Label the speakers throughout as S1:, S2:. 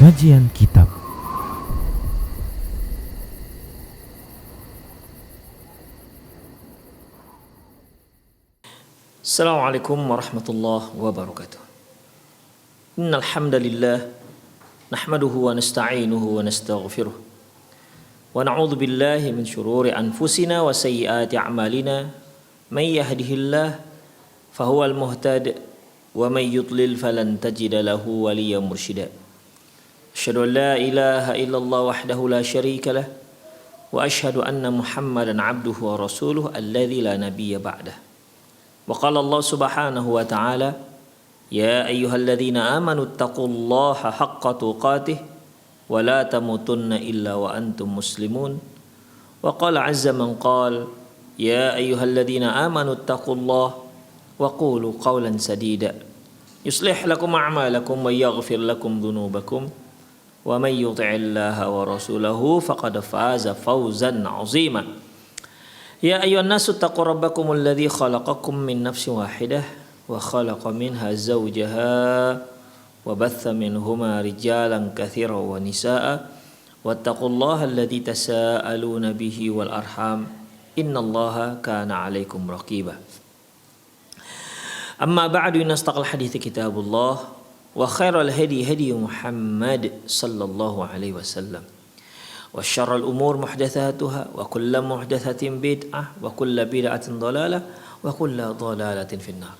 S1: Kajian Kitab.
S2: Assalamualaikum warahmatullahi wabarakatuh. Innal hamdalillah nahmaduhu wa nasta'inuhu wa nastaghfiruh wa na'udzu billahi min shururi anfusina wa sayyiati a'malina may yahdihillahu fahuwal muhtadi wa may yudlil falan tajida lahu waliyyan mursyida. Asyhadu an la ilaha illallah wahdahu la syarika lah wa asyhadu anna Muhammadan 'abduhu wa rasuluhu alladzi la nabiyya ba'dah. Wa qala Allah subhanahu wa ta'ala ya ayyuhalladzina amanu taqullaha haqqa tuqatih wa la tamutunna illa wa antum muslimun. Wa qala 'azza man qala ya ayyuhalladzina amanu taqullaha wa qulu qawlan sadida yuslih lakum a'malakum wa yaghfir lakum dhunubakum wa may yuti'illaha wa rasulahu faqad faza fawzan 'azima. Ya ayyuhan nasu taqu rabbakumul ladzi khalaqakum min nafsin wahidah wa khalaqa minha zawjaha wa batha minhuma rijalan katsiran wa nisaa'a wattaqullaha alladzi tasaaluna bihi wal arham innallaha kana 'alaikum raqiba. Amma ba'du, inastaqal hadithi kitabullah wa khairal hadi hadi Muhammad sallallahu alaihi wasallam wa syarrul umur muhdatsatuha wa kullu muhdatsatin bid'ah wa kullu bid'atin dhalalah wa kullu dhalalatin finnar.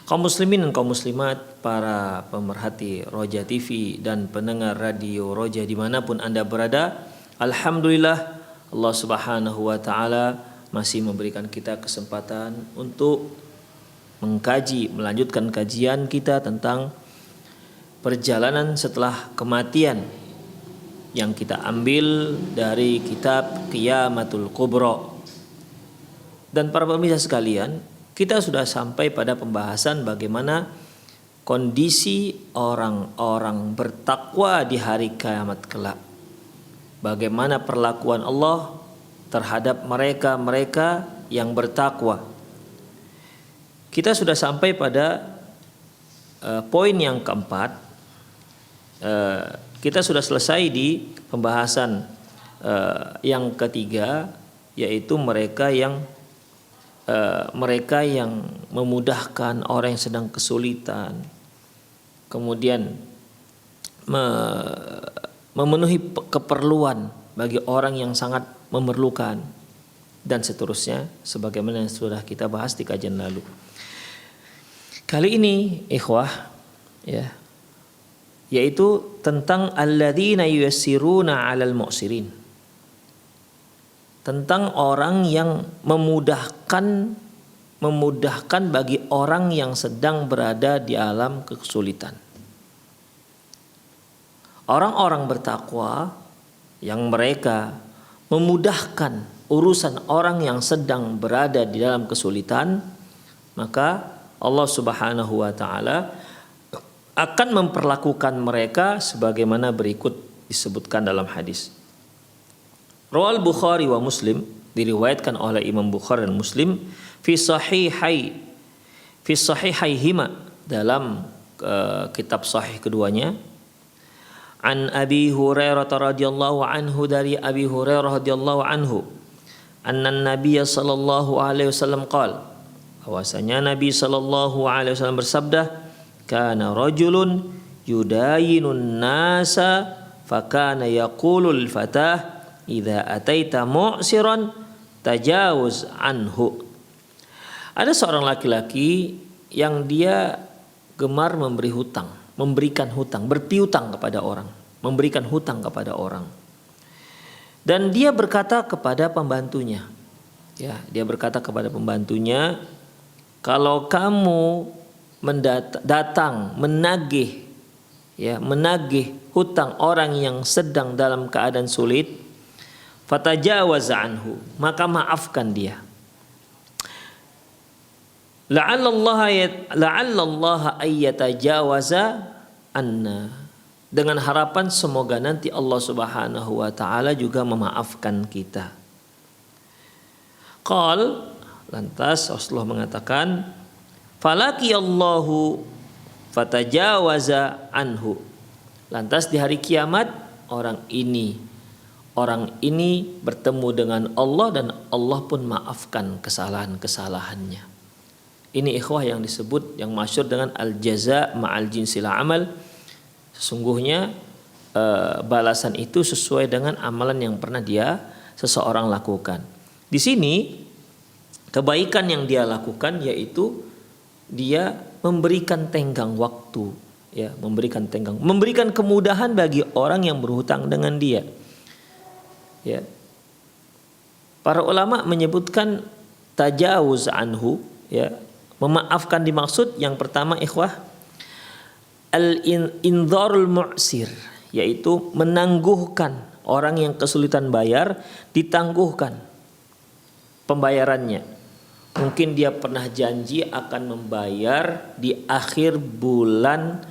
S2: Kaum muslimin dan kaum muslimat, para pemerhati Roja TV dan pendengar radio Roja dimanapun Anda berada, alhamdulillah Allah subhanahu wa ta'ala masih memberikan kita kesempatan untuk melanjutkan kajian kita tentang perjalanan setelah kematian yang kita ambil dari kitab Qiyamatul Kubra. Dan para pemirsa sekalian, kita sudah sampai pada pembahasan bagaimana kondisi orang-orang bertakwa di hari kiamat kelak. Bagaimana perlakuan Allah terhadap mereka-mereka yang bertakwa. Kita sudah sampai pada poin yang keempat. Kita sudah selesai di pembahasan yang ketiga, yaitu mereka yang memudahkan orang yang sedang kesulitan, kemudian memenuhi keperluan bagi orang yang sangat memerlukan, dan seterusnya, sebagaimana yang sudah kita bahas di kajian lalu. Kali ini ikhwah, ya, yaitu tentang alladzina yuyassiruna 'alal mu'sirin. Tentang orang yang memudahkan bagi orang yang sedang berada di alam kesulitan. Orang-orang bertakwa yang mereka memudahkan urusan orang yang sedang berada di dalam kesulitan, maka Allah subhanahu wa ta'ala akan memperlakukan mereka sebagaimana berikut disebutkan dalam hadis. Rawal Bukhari wa Muslim, diriwayatkan oleh Imam Bukhari dan Muslim fi sahihaihima, dalam kitab sahih keduanya, an Abi Hurairah radhiyallahu anhu, dari Abi Hurairah radhiyallahu anhu, anna Nabiy sallallahu alaihi wasallam qala, bahwasanya Nabi sallallahu alaihi wasallam bersabda, kana rajulun yudayinun nasa fakana yaqulul fatah idza ataita mu'siran tajawuz anhu. Ada seorang laki-laki yang dia gemar memberikan hutang, berpiutang kepada orang, memberikan hutang kepada orang. Dan dia berkata kepada pembantunya, kalau kamu menagih hutang orang yang sedang dalam keadaan sulit, fatajawaz anhu, maka maafkan dia. La'allallaha ayyatajawaza anna, dengan harapan semoga nanti Allah subhanahu wa ta'ala juga memaafkan kita. Qal, lantas Rasulullah mengatakan, falaki Allahu fatajawaza anhu, Lantas di hari kiamat orang ini bertemu dengan Allah dan Allah pun maafkan kesalahan-kesalahannya. Ini ikhwah yang disebut, yang masyhur dengan al-jaza ma'al jinsil amal. Sesungguhnya balasan itu sesuai dengan amalan yang pernah seseorang lakukan. Di sini kebaikan yang dia lakukan yaitu dia memberikan tenggang waktu, ya, memberikan kemudahan bagi orang yang berhutang dengan dia. Ya. Para ulama menyebutkan tajawuz anhu, ya, memaafkan dimaksud yang pertama ikhwah al-indharul mu'sir, yaitu menangguhkan orang yang kesulitan bayar, ditangguhkan pembayarannya. Mungkin dia pernah janji akan membayar di akhir bulan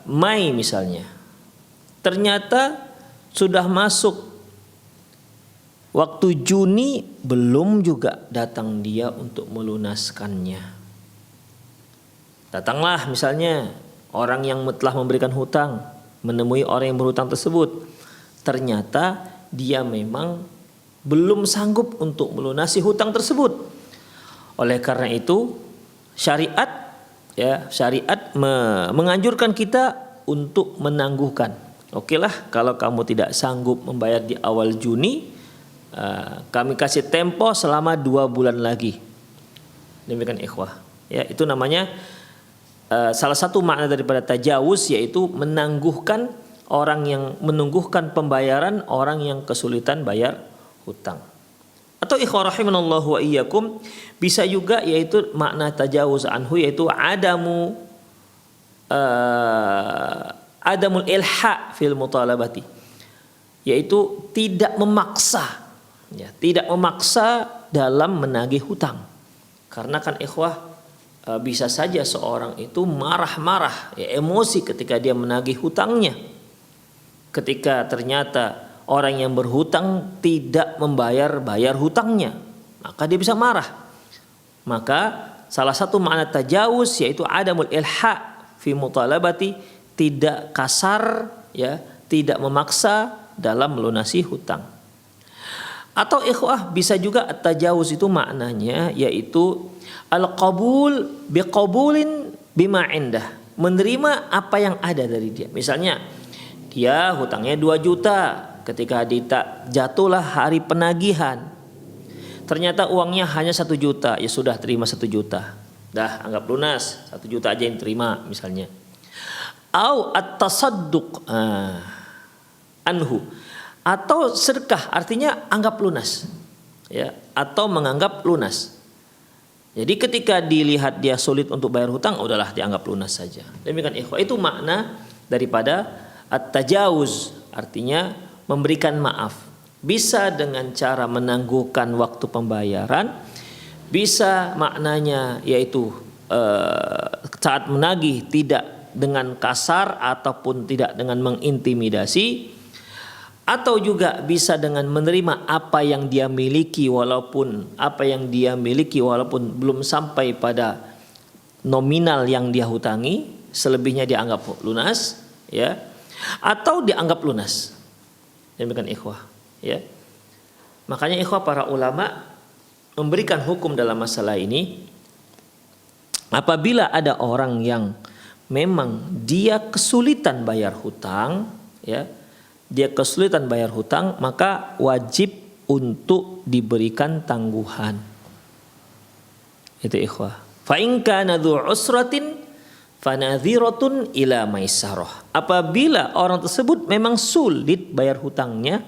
S2: Mei misalnya. Ternyata sudah masuk waktu Juni, belum juga datang dia untuk melunaskannya. Datanglah misalnya orang yang telah memberikan hutang, menemui orang yang berhutang tersebut. Ternyata dia memang belum sanggup untuk melunasi hutang tersebut. Oleh karena itu syariat menganjurkan kita untuk menangguhkan. Okelah, kalau kamu tidak sanggup membayar di awal Juni, kami kasih tempo selama 2 bulan lagi. Demikian ikhwah. Ya, itu namanya salah satu makna daripada tajawuz, yaitu menangguhkan menungguhkan pembayaran orang yang kesulitan bayar hutang. Atau ikhwah rahimanallahu wa iyyakum, bisa juga yaitu makna tajawuz anhu, yaitu adamul ilha fil mutalabati, yaitu tidak memaksa, ya, tidak memaksa dalam menagih hutang. Karena kan ikhwah, bisa saja seorang itu marah-marah, ya, emosi ketika dia menagih hutangnya. Ketika ternyata orang yang berhutang tidak bayar hutangnya, maka dia bisa marah. Maka salah satu makna tajawuz yaitu adamul ilha fi mutalabati, tidak kasar, ya, tidak memaksa dalam melunasi hutang. Atau ikhwah, bisa juga at-tajawuz itu maknanya yaitu al-qabul biqabulin bima indah, menerima apa yang ada dari dia. Misalnya dia hutangnya 2 juta, ketika jatuhlah hari penagihan, ternyata uangnya hanya 1 juta, ya sudah, terima 1 juta, dah anggap lunas, 1 juta aja yang terima misalnya. Au at-tasadduq anhu, atau sedekah, artinya anggap lunas, ya, atau menganggap lunas. Jadi ketika dilihat dia sulit untuk bayar hutang, udahlah dianggap lunas saja. Demikian ikhwah, itu makna daripada at-tajawuz, artinya memberikan maaf. Bisa dengan cara menangguhkan waktu pembayaran, bisa maknanya yaitu saat menagih tidak dengan kasar ataupun tidak dengan mengintimidasi, atau juga bisa dengan menerima apa yang dia miliki walaupun belum sampai pada nominal yang dia hutangi, selebihnya dianggap lunas, ya, atau dianggap lunas. Demikian ikhwah, ya. Makanya ikhwah, para ulama memberikan hukum dalam masalah ini. Apabila ada orang yang memang dia kesulitan bayar hutang, ya, maka wajib untuk diberikan tangguhan. Itu ikhwah. Fa in kana dzu usratin fanadhiratun ila maisarah. Apabila orang tersebut memang sulit bayar hutangnya,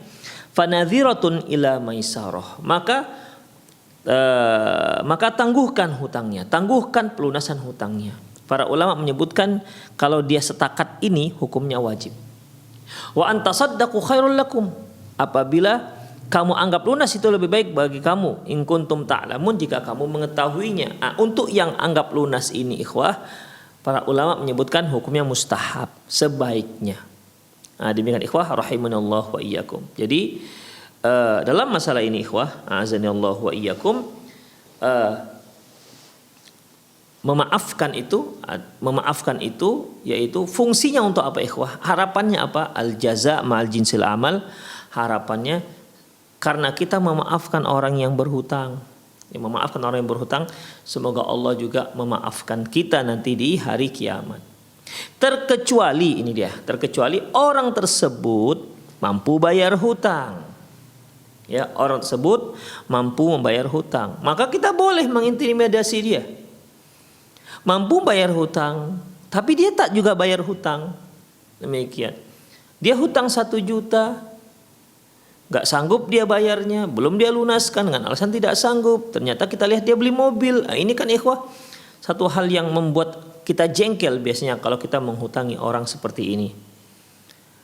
S2: fanadhiratun ila maisarah, maka tangguhkan hutangnya, tangguhkan pelunasan hutangnya. Para ulama menyebutkan kalau dia setakat ini hukumnya wajib. Wa antasaddaqu khairul lakum, apabila kamu anggap lunas itu lebih baik bagi kamu, in kuntum ta'lamun, jika kamu mengetahuinya. Untuk yang anggap lunas ini ikhwah, para ulama menyebutkan hukumnya mustahab, sebaiknya. Demikian ikhwah rahimanallahu wa iyyakum. Jadi dalam masalah ini ikhwah, azanillahu wa iyyakum, memaafkan itu yaitu fungsinya untuk apa ikhwah? Harapannya apa? Al jaza ma'al jinsil amal. Harapannya karena kita memaafkan orang yang berhutang. Ya, memaafkan orang yang berhutang, semoga Allah juga memaafkan kita nanti di hari kiamat. Terkecuali orang tersebut mampu bayar hutang. Ya, orang tersebut mampu membayar hutang, maka kita boleh mengintimidasi dia. Mampu bayar hutang, tapi dia tak juga bayar hutang. Demikian. Dia hutang 1 juta, gak sanggup dia bayarnya, belum dia lunaskan dengan alasan tidak sanggup. Ternyata kita lihat dia beli mobil. Nah, ini kan ikhwah satu hal yang membuat kita jengkel biasanya kalau kita menghutangi orang seperti ini.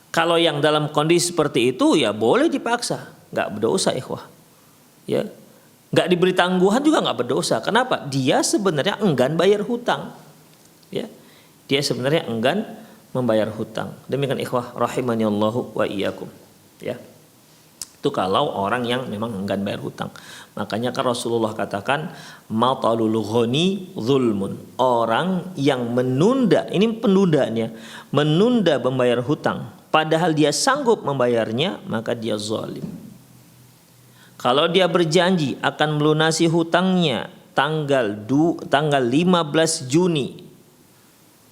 S2: Kalau yang dalam kondisi seperti itu ya boleh dipaksa, gak berdosa ikhwah. Ya, gak diberi tangguhan juga gak berdosa. Kenapa? Dia sebenarnya enggan bayar hutang. Ya, dia sebenarnya enggan membayar hutang. Demikian ikhwah rahimanillahu wa iyyakum. Ya. Itu kalau orang yang memang enggan bayar hutang. Makanya kan Rasulullah katakan matalul ghani zulmun. Orang yang menunda, ini penundaannya, menunda membayar hutang padahal dia sanggup membayarnya, maka dia zalim. Kalau dia berjanji akan melunasi hutangnya tanggal 15 Juni.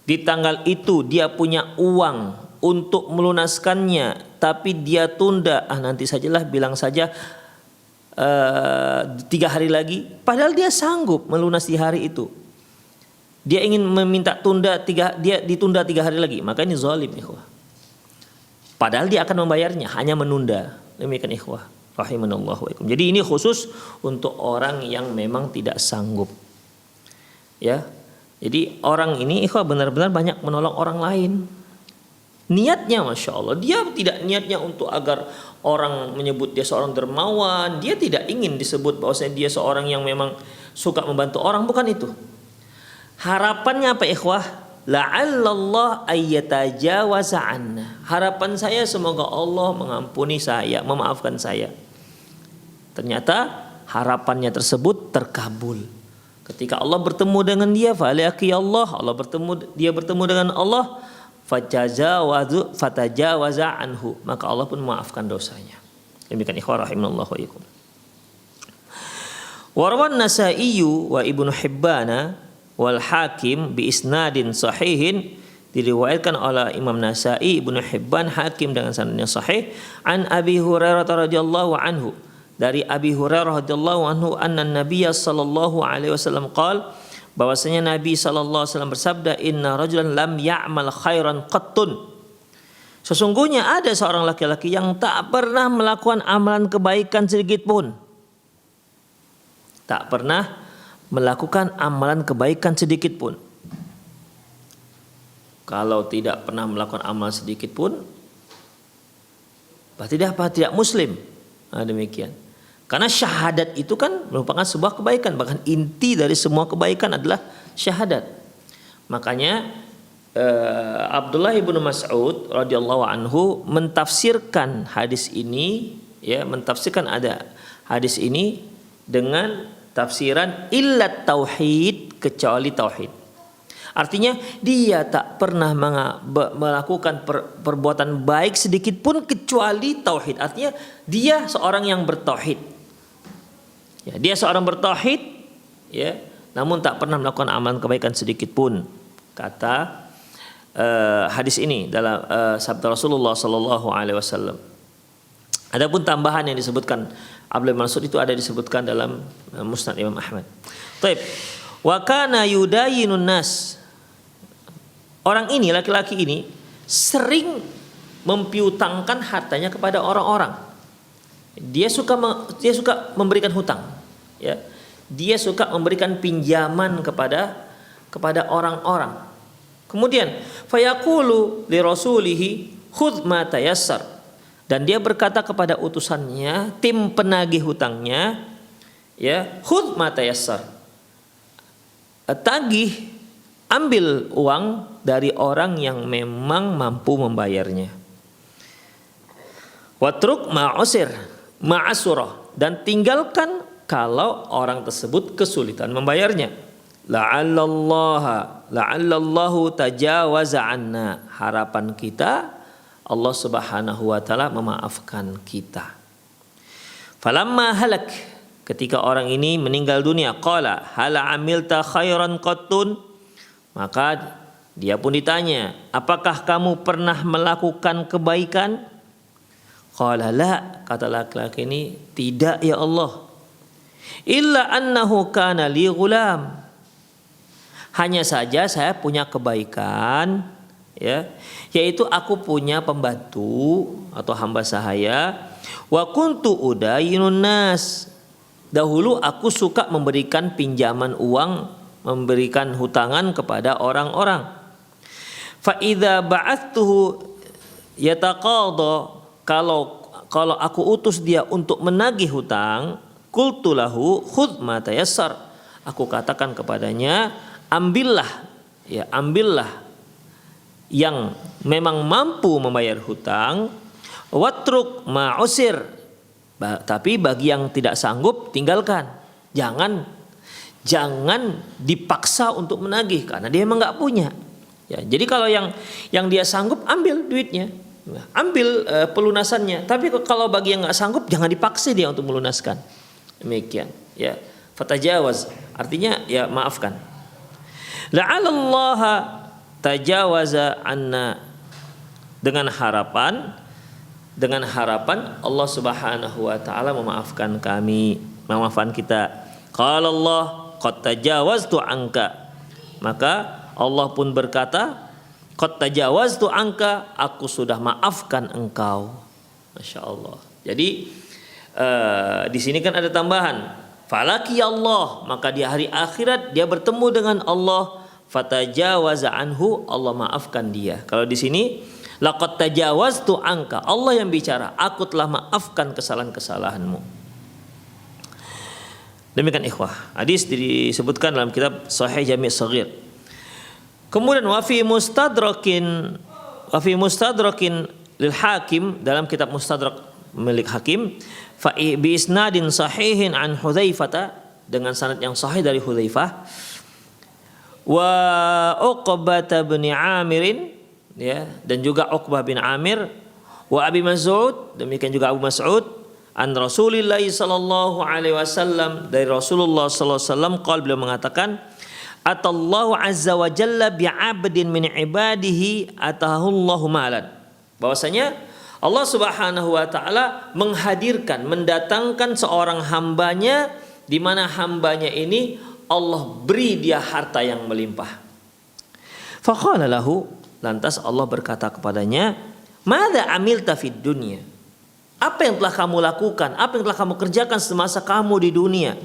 S2: Di tanggal itu dia punya uang untuk melunaskannya, tapi dia tunda, nanti sajalah, bilang saja 3 hari lagi, padahal dia sanggup melunasi hari itu. Dia ingin meminta dia ditunda 3 hari lagi, maka ini zalim ikhwah. Padahal dia akan membayarnya, hanya menunda. Demikian ikhwah rahimanallahu wa iyakum. Jadi ini khusus untuk orang yang memang tidak sanggup. Ya. Jadi orang ini ikhwah benar-benar banyak menolong orang lain. Niatnya Masya Allah, dia tidak niatnya untuk agar orang menyebut dia seorang dermawan. Dia tidak ingin disebut bahwasanya dia seorang yang memang suka membantu orang, bukan itu. Harapannya apa ikhwah? La'allallah ayyatajawaza anna. Harapan saya semoga Allah mengampuni saya, memaafkan saya. Ternyata harapannya tersebut terkabul. Ketika Allah bertemu dengan dia, dia bertemu dengan Allah, fatajawaza anhu, maka Allah pun memaafkan dosanya. Demikian ikhwah rahimanallahu wa iyyakum. Warwan Nasa'i wa Ibnu Hibban wal Hakim bi isnadin sahihin, diriwayatkan oleh Imam Nasa'i, Ibnu Hibban, Hakim dengan sanad yang sahih, an Abi Hurairah radhiyallahu anhu, dari Abi Hurairah radhiyallahu anhu, anna Nabiy sallallahu alaihi wasallam qala, bahwasanya Nabi sallallahu alaihi wasallam bersabda, inna rajulan lam ya'mal khairan qattun. Sesungguhnya ada seorang laki-laki yang tak pernah melakukan amalan kebaikan sedikit pun. Tak pernah melakukan amalan kebaikan sedikit pun. Kalau tidak pernah melakukan amalan sedikit pun, berarti dia apa? Tidak muslim. Nah, demikian. Karena syahadat itu kan merupakan sebuah kebaikan. Bahkan inti dari semua kebaikan adalah syahadat. Makanya Abdullah ibnu Mas'ud radhiyallahu anhu mentafsirkan hadis ini, ya, mentafsirkan ada hadis ini dengan tafsiran illat tauhid, kecuali tauhid. Artinya dia tak pernah melakukan perbuatan baik sedikit pun kecuali tauhid. Artinya dia seorang yang bertauhid. Ya, dia seorang bertauhid, ya, namun tak pernah melakukan amalan kebaikan sedikit pun. Kata hadis ini dalam sabda Rasulullah sallallahu alaihi wasallam. Adapun tambahan yang disebutkan Abdullah bin Mas'ud itu ada disebutkan dalam Musnad Imam Ahmad. Taib. Wa kana yudayinun nas. Orang ini, laki-laki ini sering mempiutangkan hartanya kepada orang-orang. Dia suka memberikan hutang, ya. Dia suka memberikan pinjaman kepada orang-orang. Kemudian fayaqulu li rasulihi khudh ma tayassar, dan dia berkata kepada utusannya, tim penagih hutangnya, ya, khudh ma tayassar, tagih, ambil uang dari orang yang memang mampu membayarnya. Watruk ma'usir ma'asurah, dan tinggalkan kalau orang tersebut kesulitan membayarnya. la'allallahu tajawaza anna. Harapan kita Allah Subhanahu wa taala memaafkan kita. Falamma halak, ketika orang ini meninggal dunia, qala hal amilta khairan qattun, maka dia pun ditanya, apakah kamu pernah melakukan kebaikan? Qala la, kata laki-laki ini, tidak ya Allah. Illa annahu kana li ghulam, hanya saja saya punya kebaikan, ya, yaitu aku punya pembantu atau hamba sahaya. Wa kuntu udayinun nas, dahulu aku suka memberikan pinjaman uang, memberikan hutangan kepada orang-orang. Fa idza ba'attuhu yataqadha, kalau aku utus dia untuk menagih hutang, qultu lahu khudh ma tayassar, aku katakan kepadanya, ambillah yang memang mampu membayar hutang, watruk ma usir, tapi bagi yang tidak sanggup tinggalkan. Jangan dipaksa untuk menagih karena dia memang nggak punya. Ya, jadi kalau yang dia sanggup, ambil duitnya, ambil pelunasannya. Tapi kalau bagi yang nggak sanggup, jangan dipaksa dia untuk melunaskan. Demikian. Ya, fatajawaz artinya ya maafkan. La'allallaha tajawaza anna, dengan harapan Allah Subhanahu wa taala memaafkan kami, memaafkan kita. Qala Allah qad tajawaztu anka, maka Allah pun berkata, qad tajawaztu anka, aku sudah maafkan engkau. Masya Allah. Jadi di sini kan ada tambahan, falaki Allah, maka di hari akhirat dia bertemu dengan Allah, fatajawaza anhu, Allah maafkan dia. Kalau di sini laqad tajawaztu anka, Allah yang bicara, aku telah maafkan kesalahan-kesalahanmu. Demikian ikhwah, hadis disebutkan dalam kitab Sahih Jami' Shaghir. Kemudian wa fi mustadrakin lil Hakim, dalam kitab Mustadrak milik Hakim, fa bi isnadin sahihin an Hudzaifah, dengan sanad yang sahih dari Hudzaifah, wa Uqbah bin Amir, ya, dan juga Uqbah bin Amir, wa Abi Mas'ud, demikian juga Abu Mas'ud, an Rasulillah sallallahu alaihi wasallam, dari Rasulullah sallallahu alaihi wasallam, qala, beliau mengatakan, atallahu azza wa jalla bi'abdin min ibadihi atahullahu malan, bahwasanya Allah Subhanahu wa taala mendatangkan seorang hambanya, di mana hambanya ini Allah beri dia harta yang melimpah. Faqala lahu, lantas Allah berkata kepadanya, madza amilta fid dunya, apa yang telah kamu lakukan, apa yang telah kamu kerjakan semasa kamu di dunia?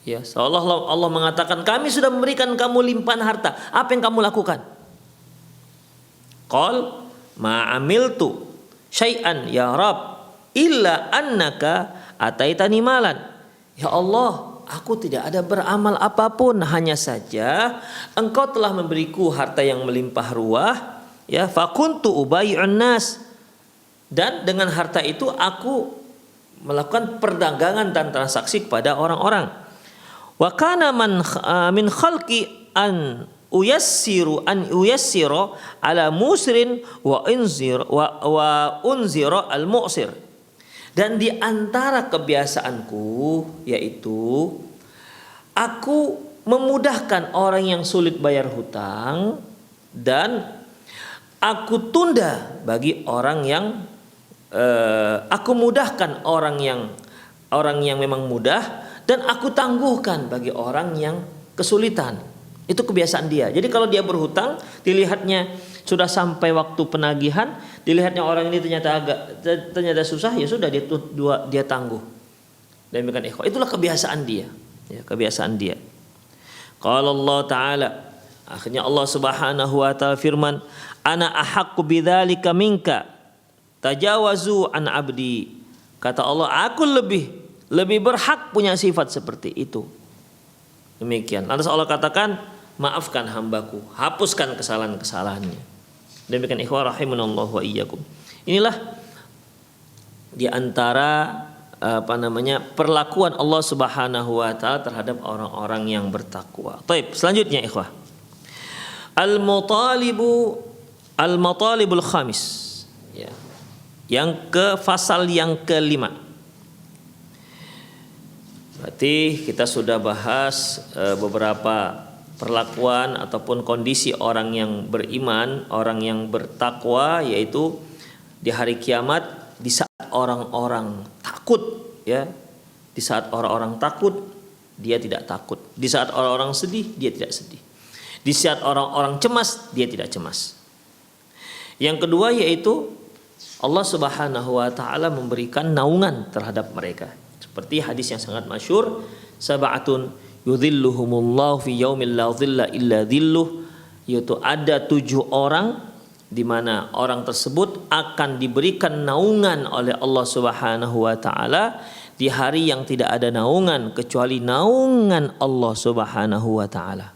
S2: Ya, seolah-olah Allah mengatakan, kami sudah memberikan kamu limpahan harta, apa yang kamu lakukan? Qal ma amiltu syai'an ya Rabb illa annaka ataitani malan. Ya Allah, aku tidak ada beramal apapun, hanya saja engkau telah memberiku harta yang melimpah ruah, ya, fakuntu ubay'un nas, dan dengan harta itu aku melakukan perdagangan dan transaksi kepada orang-orang. Wa kana min khalqi an uyassiru ala musrin wa unzira al mu'sir, dan di antara kebiasaanku yaitu aku memudahkan orang yang sulit bayar hutang, dan aku tunda bagi orang yang aku mudahkan orang yang memang mudah, dan aku tangguhkan bagi orang yang kesulitan. Itu kebiasaan dia. Jadi kalau dia berhutang, dilihatnya sudah sampai waktu penagihan, dilihatnya orang ini ternyata susah, ya sudah dia tangguh. Demikian ikhwah. Itulah kebiasaan dia. Ya, kebiasaan dia. Qala Allah Ta'ala, akhirnya Allah Subhanahu wa taala firman, ana ahaqqu bidzalika minka tajawazu an abdi. Kata Allah, aku lebih berhak punya sifat seperti itu. Demikian. Lantas Allah katakan, maafkan hambaku, hapuskan kesalahan-kesalahannya. Demikian ikhwah rahimanallahu wa iyyakum. Inilah di antara perlakuan Allah Subhanahu wa taala terhadap orang-orang yang bertakwa. Baik, selanjutnya ikhwah. Al-matalibul khamis. Ya. Yang ke pasal yang kelima. Berarti kita sudah bahas beberapa perlakuan ataupun kondisi orang yang beriman, orang yang bertakwa, yaitu di hari kiamat, di saat orang-orang takut, ya. Di saat orang-orang takut, dia tidak takut. Di saat orang-orang sedih, dia tidak sedih. Di saat orang-orang cemas, dia tidak cemas. Yang kedua yaitu Allah Subhanahu wa taala memberikan naungan terhadap mereka. Seperti hadis yang sangat masyhur, sab'atun yudhilluhumullahu fi yaumil la dhilla illa dhilluh, yaitu ada 7 orang di mana orang tersebut akan diberikan naungan oleh Allah Subhanahu wa taala di hari yang tidak ada naungan kecuali naungan Allah Subhanahu wa taala.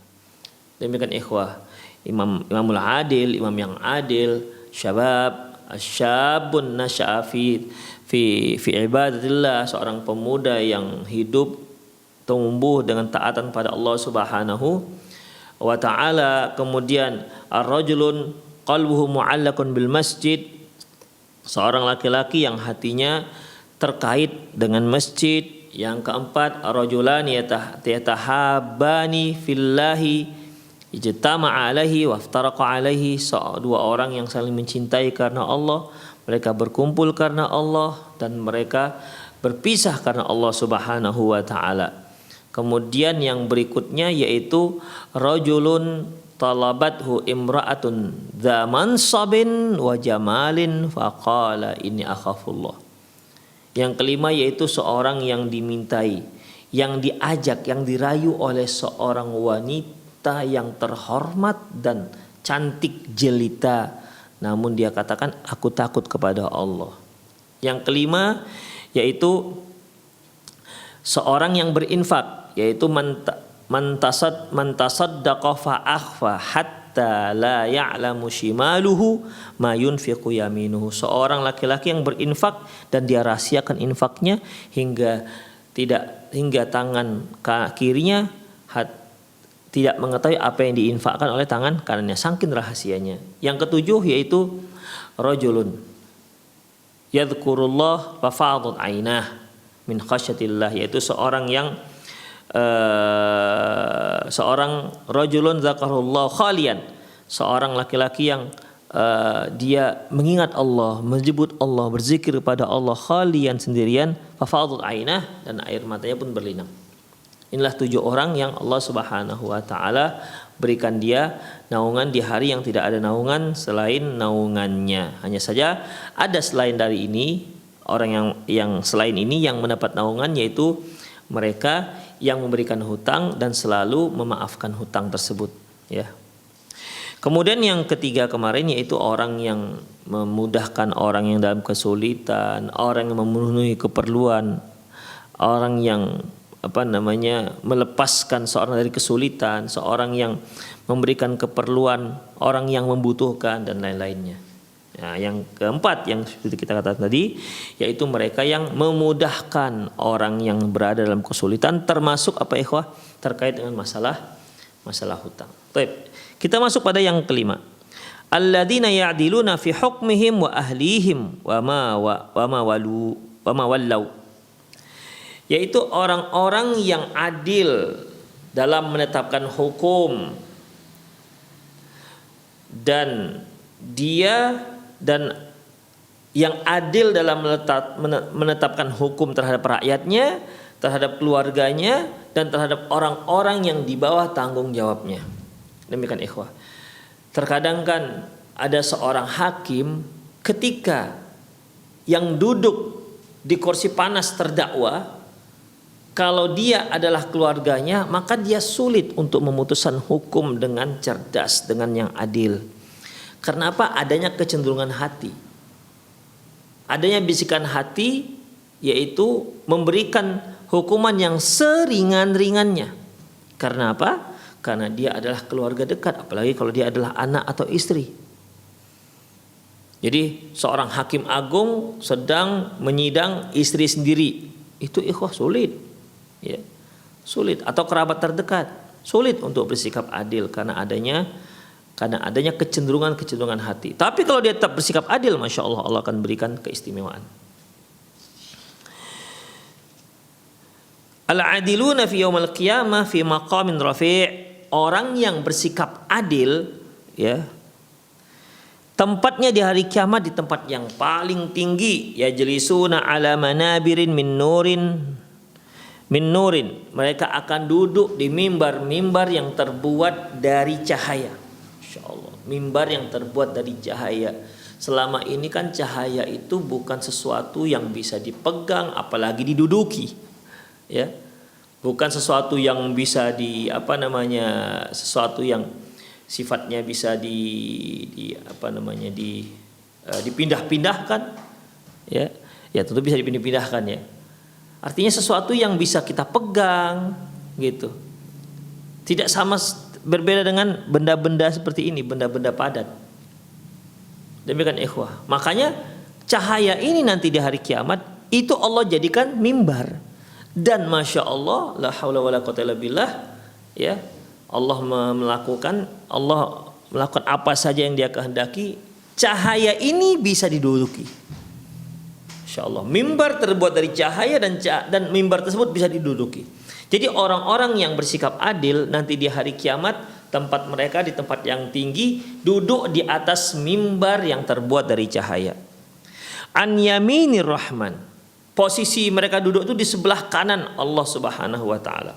S2: Demikian ikhwah, imamul adil, imam yang adil, syabun nasya'a fi ibadatillah, seorang pemuda yang hidup tumbuh dengan taatan pada Allah Subhanahu wa taala. Kemudian ar-rajulun qalbuhu mu'allaqun bil masjid, seorang laki-laki yang hatinya terkait dengan masjid. Yang keempat, ar-rajulani yatahabbani fillahi ijtama'a alaihi waftaraqa alaihi, 2 orang yang saling mencintai karena Allah, mereka berkumpul karena Allah dan mereka berpisah karena Allah Subhanahu wa taala. Kemudian yang berikutnya yaitu rajulun talabathu imra'atun dza mansabin wa jamalin faqala inni akhafullah. Yang kelima yaitu seorang yang dimintai, yang diajak, yang dirayu oleh seorang wanita yang terhormat dan cantik jelita, namun dia katakan aku takut kepada Allah. Yang kelima yaitu seorang yang berinfak, yaitu mantasaddaqa fa akhfa hatta la ya'lamu shimaluhu ma yunfiqu yaminuhu, seorang laki-laki yang berinfak dan dia rahasiakan infaknya hingga tangan kirinya tidak mengetahui apa yang diinfakkan oleh tangan kanannya, saking rahasianya. Yang ketujuh yaitu rajulun yadhkurullah fa fa'adat ainah min khasyatillah, yaitu seorang yang seorang rajulun zakarullah khalian, seorang laki-laki yang dia mengingat Allah, menyebut Allah, berzikir kepada Allah khalian, sendirian, fa fa'adat ainah, dan air matanya pun berlinang. Inilah 7 orang yang Allah Subhanahu wa taala berikan dia naungan di hari yang tidak ada naungan selain naungannya. Hanya saja ada selain dari ini, orang yang selain ini yang mendapat naungan, yaitu mereka yang memberikan hutang dan selalu memaafkan hutang tersebut, ya. Kemudian yang ketiga kemarin yaitu orang yang memudahkan orang yang dalam kesulitan, orang yang memenuhi keperluan, orang yang melepaskan seorang dari kesulitan, seorang yang memberikan keperluan orang yang membutuhkan dan lain-lainnya. Nah, yang keempat yang seperti kita katakan tadi yaitu mereka yang memudahkan orang yang berada dalam kesulitan, termasuk apa ikhwah, terkait dengan masalah hutang. Baik, kita masuk pada yang kelima. Alladzina ya'diluna fi hukmihim wa ahlihim wa ma wallau, yaitu orang-orang yang adil dalam menetapkan hukum dan yang adil dalam menetapkan hukum terhadap rakyatnya, terhadap keluarganya, dan terhadap orang-orang yang di bawah tanggung jawabnya. Demikian ikhwah. Terkadang kan ada seorang hakim ketika yang duduk di kursi panas terdakwa, kalau dia adalah keluarganya, maka dia sulit untuk memutuskan hukum dengan cerdas, dengan yang adil. Karena apa? Adanya kecenderungan hati. Adanya bisikan hati, yaitu memberikan hukuman yang seringan-ringannya. Karena apa? Karena dia adalah keluarga dekat, apalagi kalau dia adalah anak atau istri. Jadi seorang hakim agung sedang menyidang istri sendiri, itu ikhwah sulit, ya, sulit. Atau kerabat terdekat sulit untuk bersikap adil karena adanya kecenderungan hati. Tapi kalau dia tetap bersikap adil, masya Allah, Allah akan berikan keistimewaan. Al-adiluna fi yaumil qiyamah fi maqamin rafi'. Orang yang bersikap adil, ya, tempatnya di hari kiamat di tempat yang paling tinggi. Yajlisuna ala manabirin min nurin. Mereka akan duduk di mimbar-mimbar yang terbuat dari cahaya. Insyaallah, mimbar yang terbuat dari cahaya. Selama ini kan cahaya itu bukan sesuatu yang bisa dipegang apalagi diduduki. Ya. Bukan sesuatu yang bisa sesuatu yang sifatnya bisa dipindah-pindahkan, ya tentu bisa dipindah-pindahkan, ya. Artinya sesuatu yang bisa kita pegang, gitu. Tidak sama, berbeda dengan benda-benda seperti ini, benda-benda padat. Demikian ikhwah. Makanya cahaya ini nanti di hari kiamat itu Allah jadikan mimbar. Dan masya Allah, la haula wala quwwata illa billah, ya, Allah melakukan apa saja yang Dia kehendaki. Cahaya ini bisa diduduki. Insya Allah, mimbar terbuat dari cahaya dan mimbar tersebut bisa diduduki. Jadi orang-orang yang bersikap adil nanti di hari kiamat, tempat mereka di tempat yang tinggi, duduk di atas mimbar yang terbuat dari cahaya. An yaminir rahman. Posisi mereka duduk itu di sebelah kanan Allah Subhanahu wa taala.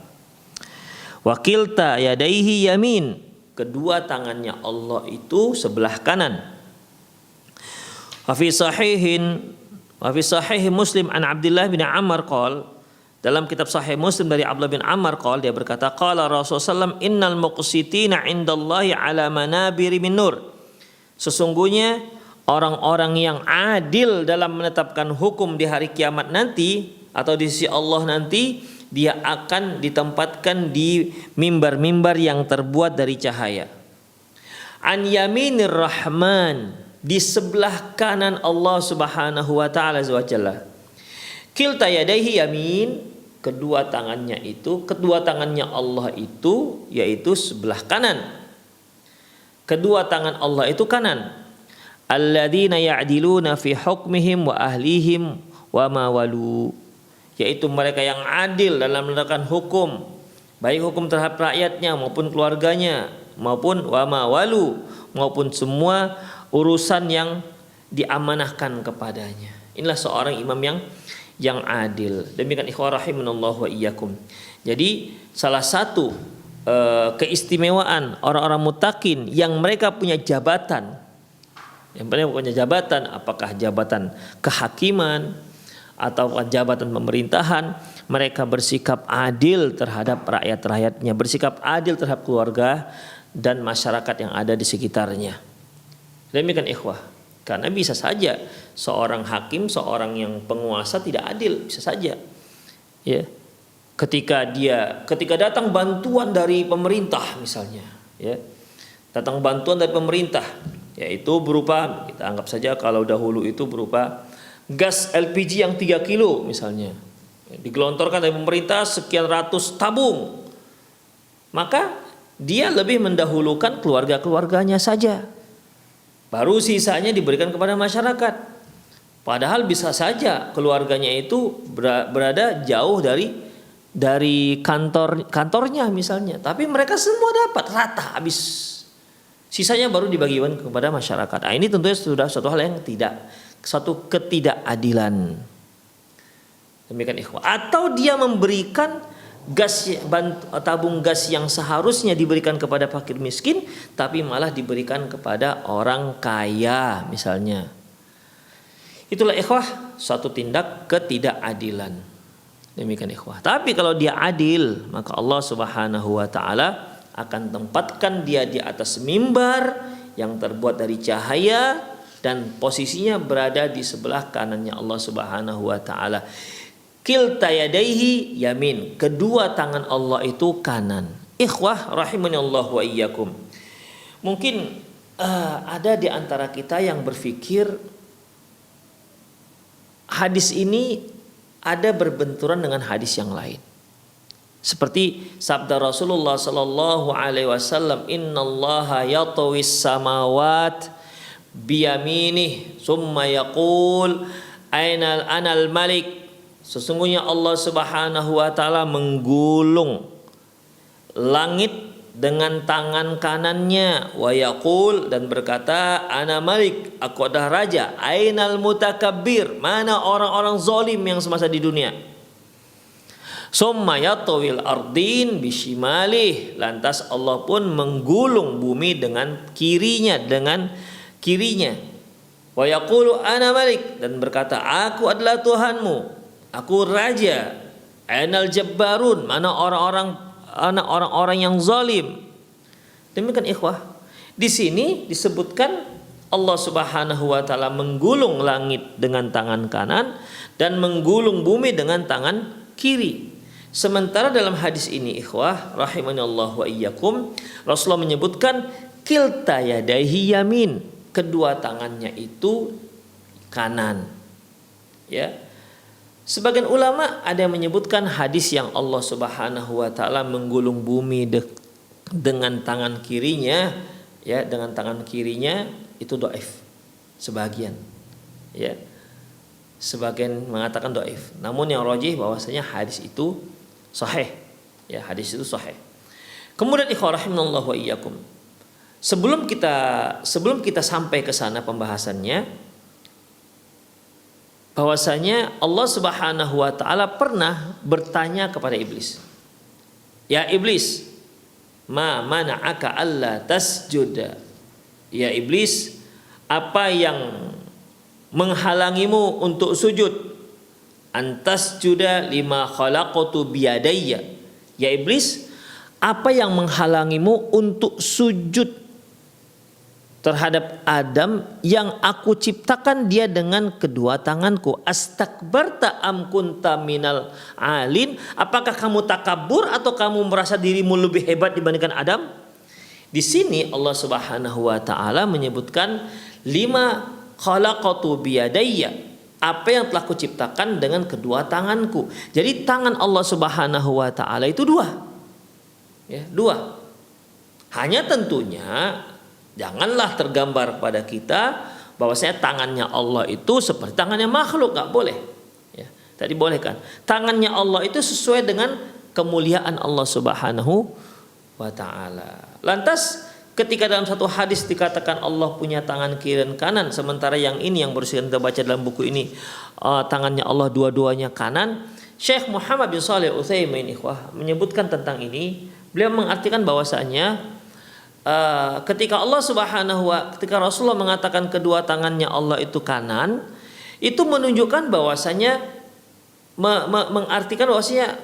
S2: Wa kilta yadaihi yamin. Kedua tangannya Allah itu sebelah kanan. Wa fi sahih Muslim an Abdullah bin Amr qol, dalam kitab Sahih Muslim dari Abdullah bin Amr qol, dia berkata, qala Rasulullah sallallahu innal muqsitina indallahi ala manabiri min nur. Sesungguhnya orang-orang yang adil dalam menetapkan hukum di hari kiamat nanti atau di sisi Allah nanti, dia akan ditempatkan di mimbar-mimbar yang terbuat dari cahaya. An yaminir rahman, di sebelah kanan Allah Subhanahu wa taala azza wa jalla. Kilta yadaihi yamin, kedua tangannya Allah itu yaitu sebelah kanan. Kedua tangan Allah itu kanan. Alladzina ya'diluna fi hukmihim wa ahlihim wa ma walu, yaitu mereka yang adil dalam menegakkan hukum, baik hukum terhadap rakyatnya maupun keluarganya, maupun wa ma walu, maupun semua urusan yang diamanahkan kepadanya. Inilah seorang imam yang adil. Demikian ikhwah rahimanallahu wa iyyakum. Jadi salah satu keistimewaan orang-orang muttaqin yang mereka punya jabatan, apakah jabatan kehakiman atau jabatan pemerintahan, mereka bersikap adil terhadap rakyat-rakyatnya, bersikap adil terhadap keluarga dan masyarakat yang ada di sekitarnya. Demikian ikhwah, karena bisa saja seorang hakim, seorang yang penguasa tidak adil, bisa saja, ya. Ketika datang bantuan dari pemerintah misalnya, ya, datang bantuan dari pemerintah, yaitu berupa, kita anggap saja kalau dahulu itu berupa gas LPG yang 3 kilo misalnya, digelontorkan dari pemerintah sekian ratus tabung, maka dia lebih mendahulukan keluarga-keluarganya saja, baru sisanya diberikan kepada masyarakat. Padahal bisa saja keluarganya itu berada jauh dari kantornya misalnya, tapi mereka semua dapat rata habis. Sisanya baru dibagikan kepada masyarakat. Nah, ini tentunya sudah suatu hal yang suatu ketidakadilan. Demikian ikhwah. Atau dia memberikan tabung gas yang seharusnya diberikan kepada fakir miskin, tapi malah diberikan kepada orang kaya misalnya. Itulah ikhwah suatu tindak ketidakadilan. Demikian ikhwah. Tapi kalau dia adil, maka Allah Subhanahu wa taala akan tempatkan dia di atas mimbar yang terbuat dari cahaya dan posisinya berada di sebelah kanannya Allah Subhanahu wa taala. Kilta yadaihi yamin, kedua tangan Allah itu kanan. Ikhwah rahimani Allah wa iyyakum. Mungkin ada di antara kita yang berpikir hadis ini ada berbenturan dengan hadis yang lain. Seperti sabda Rasulullah sallallahu alaihi wasallam, "Innallaha yatawis samawat biyaminih, summa yaqul ainal anal malik." Sesungguhnya Allah Subhanahu wa taala menggulung langit dengan tangan kanannya, wa yaqul, dan berkata, "Ana malik, aku adalah raja." Ainal mutakabbir, mana orang-orang zalim yang semasa di dunia? Summa yatawil ardin bishimalih, lantas Allah pun menggulung bumi dengan kirinya, Wa yaqulu ana malik, dan berkata, aku adalah Tuhanmu, aku raja. Ainal jabbarun, mana orang-orang yang zalim. Demikian ikhwah, di sini disebutkan Allah Subhanahu wa taala menggulung langit dengan tangan kanan dan menggulung bumi dengan tangan kiri. Sementara dalam hadis ini ikhwah rahimanallah wa iyyakum, Rasulullah menyebutkan kilta yadaihi yamin, kedua tangannya itu kanan. Ya. Sebagian ulama ada yang menyebutkan hadis yang Allah Subhanahu wa taala menggulung bumi dengan tangan kirinya, ya, dengan tangan kirinya itu dhaif. Sebagian, ya. Sebagian mengatakan dhaif. Namun yang rajih bahwasanya hadis itu sahih. Ya, hadis itu sahih. Kemudian ikhwah rahimanallahu wa iyyakum, Sebelum kita sampai ke sana pembahasannya, bahwasanya Allah Subhanahu wa taala pernah bertanya kepada iblis. Ya iblis, ma mana'aka alla tasjuda? Ya iblis, apa yang menghalangimu untuk sujud? Antas juda lima khalaqtu biyadayya. Ya iblis, apa yang menghalangimu untuk sujud terhadap Adam yang aku ciptakan dia dengan kedua tanganku? Astakbarta am kunta minal alin? Apakah kamu takabur atau kamu merasa dirimu lebih hebat dibandingkan Adam? Di sini Allah Subhanahu wa taala menyebutkan lima khalaqtu biyadayya, apa yang telah kuciptakan dengan kedua tanganku. Jadi tangan Allah Subhanahu wa taala itu dua. Ya, dua. Hanya tentunya janganlah tergambar pada kita bahwasanya tangannya Allah itu seperti tangannya makhluk, enggak boleh. Ya, tadi boleh kan? Tangannya Allah itu sesuai dengan kemuliaan Allah Subhanahu wa taala. Lantas ketika dalam satu hadis dikatakan Allah punya tangan kiri dan kanan, sementara yang ini yang baru kita baca dalam buku ini tangannya Allah dua-duanya kanan, Syekh Muhammad bin Shalih Al-Utsaimin ikhwah menyebutkan tentang ini. Beliau mengartikan bahwasanya ketika Rasulullah mengatakan kedua tangannya Allah itu kanan, itu menunjukkan bahwasanya mengartikan bahwasanya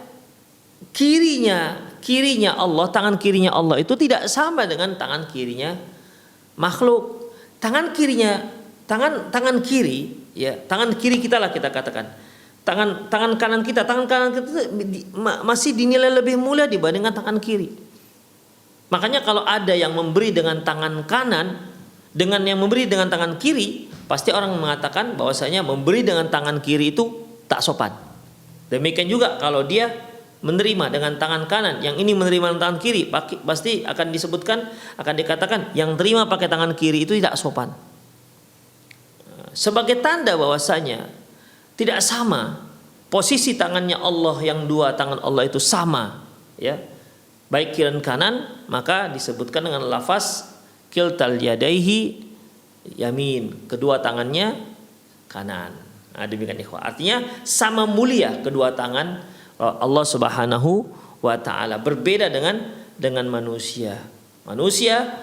S2: kirinya Allah, tangan kirinya Allah itu tidak sama dengan tangan kirinya makhluk. Tangan kiri, ya, tangan kiri kita lah kita katakan. Tangan kanan kita masih dinilai lebih mulia dibandingkan tangan kiri. Makanya kalau ada yang memberi dengan tangan kanan dengan yang memberi dengan tangan kiri, pasti orang mengatakan bahwasanya memberi dengan tangan kiri itu tak sopan. Demikian juga kalau dia menerima dengan tangan kanan, yang ini menerima dengan tangan kiri, pasti akan dikatakan yang terima pakai tangan kiri itu tidak sopan. Sebagai tanda bahwasanya tidak sama posisi tangannya Allah, yang dua tangan Allah itu sama, ya, baik kiri dan kanan, maka disebutkan dengan lafaz kiltal yadaihi yamin, kedua tangannya kanan. Nah, demikian ikhwah. Artinya sama mulia kedua tangan Allah Subhanahu wa taala. Berbeda dengan manusia. Manusia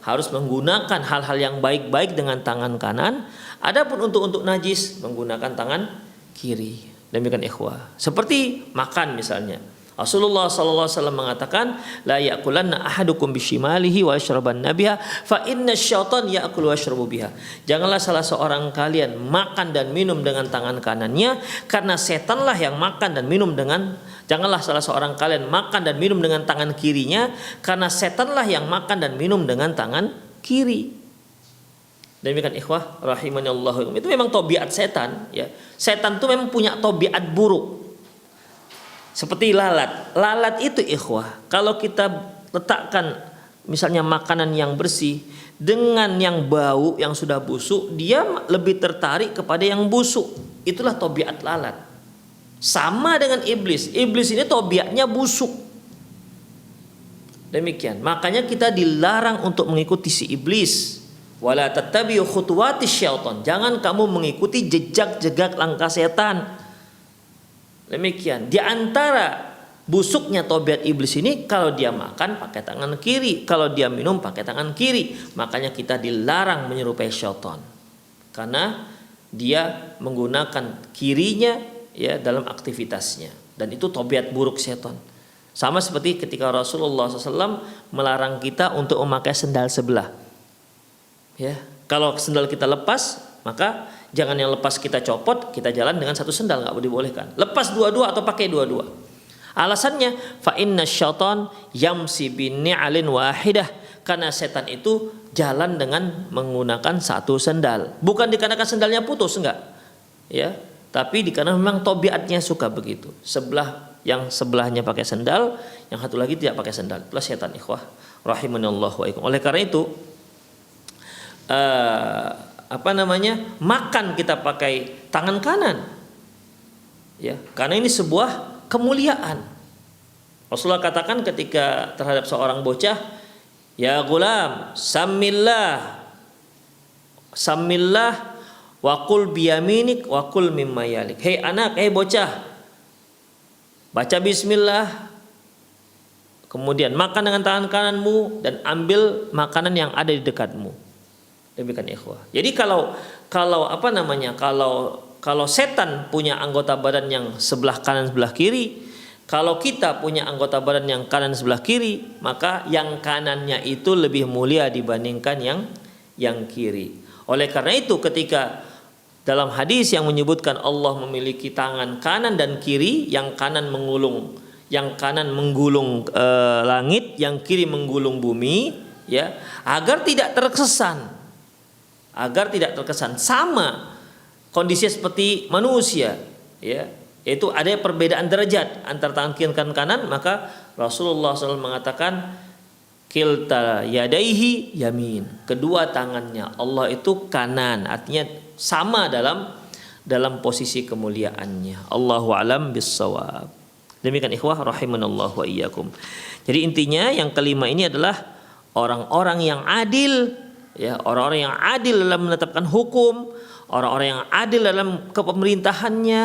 S2: harus menggunakan hal-hal yang baik-baik dengan tangan kanan. Adapun untuk najis menggunakan tangan kiri. Demikian ikhwah. Seperti makan misalnya. Rasulullah sallallahu alaihi wasallam mengatakan, la yaqulanna ahadukum bishimalihi wa yashrabanna biha fa inna syaitan ya'kulu wa yashrabu biha. Janganlah salah seorang kalian makan dan minum dengan tangan kanannya, karena setanlah yang makan dan minum dengan janganlah salah seorang kalian makan dan minum dengan tangan kirinya, karena setanlah yang makan dan minum dengan tangan kiri. Demikian ikhwah rahimanallahu. Itu memang tabiat setan, ya. Setan itu memang punya tabiat buruk. Seperti lalat. Lalat itu ikhwah, kalau kita letakkan misalnya makanan yang bersih dengan yang bau yang sudah busuk, dia lebih tertarik kepada yang busuk. Itulah tabiat lalat. Sama dengan iblis. Iblis ini tabiatnya busuk. Demikian. Makanya kita dilarang untuk mengikuti si iblis. Wala tattabi'u khutuwatis syaitan. Jangan kamu mengikuti jejak-jejak langkah setan. Demikian. Di antara busuknya tabiat iblis ini, kalau dia makan pakai tangan kiri, kalau dia minum pakai tangan kiri. Makanya kita dilarang menyerupai syaitan. Karena dia menggunakan kirinya ya dalam aktivitasnya. Dan itu tabiat buruk setan. Sama seperti ketika Rasulullah SAW melarang kita untuk memakai sendal sebelah. Ya, kalau sendal kita lepas, maka jangan yang lepas kita copot, kita jalan dengan satu sendal, nggak dibolehkan. Lepas dua-dua atau pakai dua-dua. Alasannya, fa inna syaitan yamsi bini'alin wahidah, karena setan itu jalan dengan menggunakan satu sendal. Bukan dikarenakan sendalnya putus, enggak. Ya, tapi dikarenakan memang tabiatnya suka begitu. Yang sebelahnya pakai sendal, yang satu lagi tidak pakai sendal. Itulah setan ikhwah rahimanallahu wa iyakum. Oleh karena itu makan kita pakai tangan kanan, ya, karena ini sebuah kemuliaan. Rasulullah katakan ketika terhadap seorang bocah, ya gulam, samillah wa qul biyaminik wa qul mimma yalik. Hei anak, hei bocah, baca bismillah, kemudian makan dengan tangan kananmu dan ambil makanan yang ada di dekatmu. Demikian ikhwah. Jadi kalau setan punya anggota badan yang sebelah kanan sebelah kiri, kalau kita punya anggota badan yang kanan sebelah kiri, maka yang kanannya itu lebih mulia dibandingkan yang kiri. Oleh karena itu ketika dalam hadis yang menyebutkan Allah memiliki tangan kanan dan kiri, yang kanan menggulung langit, yang kiri menggulung bumi, ya, agar tidak terkesan sama kondisinya seperti manusia, ya, yaitu ada perbedaan derajat antara tangan kiri dan kanan. Maka Rasulullah SAW mengatakan kilta yadaihi yamin, kedua tangannya Allah itu kanan, artinya sama dalam posisi kemuliaannya. Allahu alam bissawab. Demikian ikhwah rahimanallahu wa iyyakum. Jadi intinya yang kelima ini adalah orang-orang yang adil. Ya, orang-orang yang adil dalam menetapkan hukum, orang-orang yang adil dalam kepemerintahannya,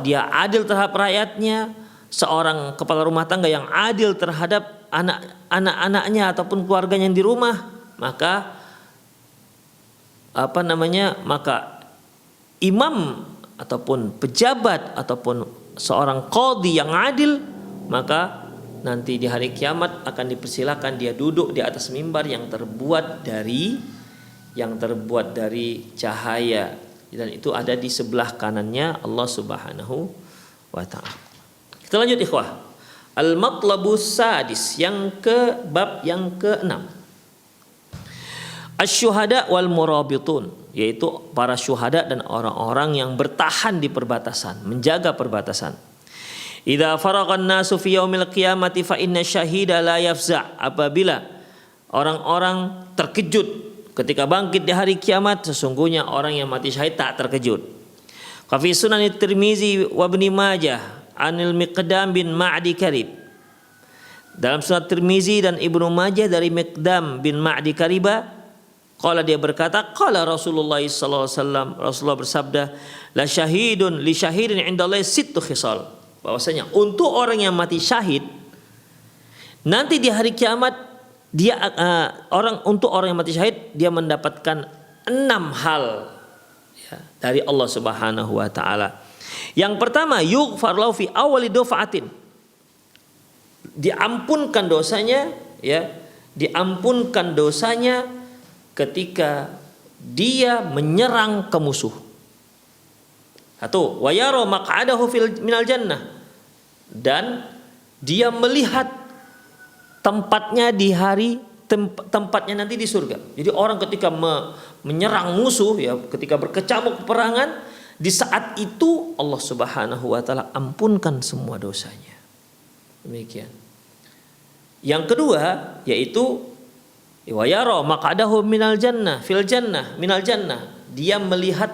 S2: dia adil terhadap rakyatnya, seorang kepala rumah tangga yang adil terhadap anak-anaknya ataupun keluarganya yang di rumah, maka imam ataupun pejabat ataupun seorang qadhi yang adil, maka nanti di hari kiamat akan dipersilakan dia duduk di atas mimbar yang terbuat dari cahaya, dan itu ada di sebelah kanannya Allah Subhanahu wa taala. Kita lanjut ikhwah. Al-matlabus sadis, bab yang ke-6. Asy-syuhada wal murabitun, yaitu para syuhada dan orang-orang yang bertahan di perbatasan, menjaga perbatasan. Idza faraghan nasu fi yaumil qiyamati fa inna syahida la yafza'. Apabila orang-orang terkejut ketika bangkit di hari kiamat, sesungguhnya orang yang mati syahid tak terkejut. Fa fi sunan Tirmizi wa Ibnu Majah anil Miqdam bin Ma'di Karib. Dalam sunan Tirmizi dan Ibnu Majah dari Miqdam bin Ma'di Kariba, qala dia berkata, qala Rasulullah sallallahu alaihi wasallam, Rasulullah bersabda, la syahidun li syahidin indallahi sittu khisal. Bahwasanya untuk orang yang mati syahid nanti di hari kiamat untuk orang yang mati syahid dia mendapatkan 6 hal, ya, dari Allah Subhanahu wa taala. Yang pertama, yughfar lahu fi awwali dafa'atin, diampunkan dosanya, ya, diampunkan dosanya ketika dia menyerang ke musuh. Atau wa yara maq'adahu minal jannah, dan dia melihat tempatnya di hari tempatnya nanti di surga. Jadi orang ketika menyerang musuh, ya, ketika berkecamuk peperangan, di saat itu Allah Subhanahu wa taala ampunkan semua dosanya. Demikian. Yang kedua yaitu wa yara maq'adahu minal jannah fil jannah minal jannah. Dia melihat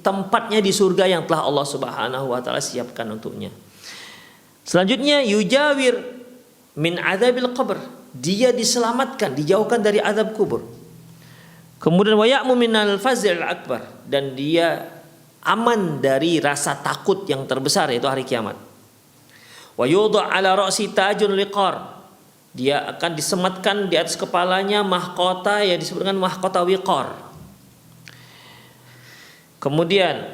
S2: tempatnya di surga yang telah Allah Subhanahu wa taala siapkan untuknya. Selanjutnya yujawir min adzabil qabr. Dia diselamatkan, dijauhkan dari azab kubur. Kemudian wa ya'mu minal fazil akbar, dan dia aman dari rasa takut yang terbesar, yaitu hari kiamat. Wa yudha ala ra'si tajun liqar. Dia akan disematkan di atas kepalanya mahkota yang disebut dengan mahkota wiqar. Kemudian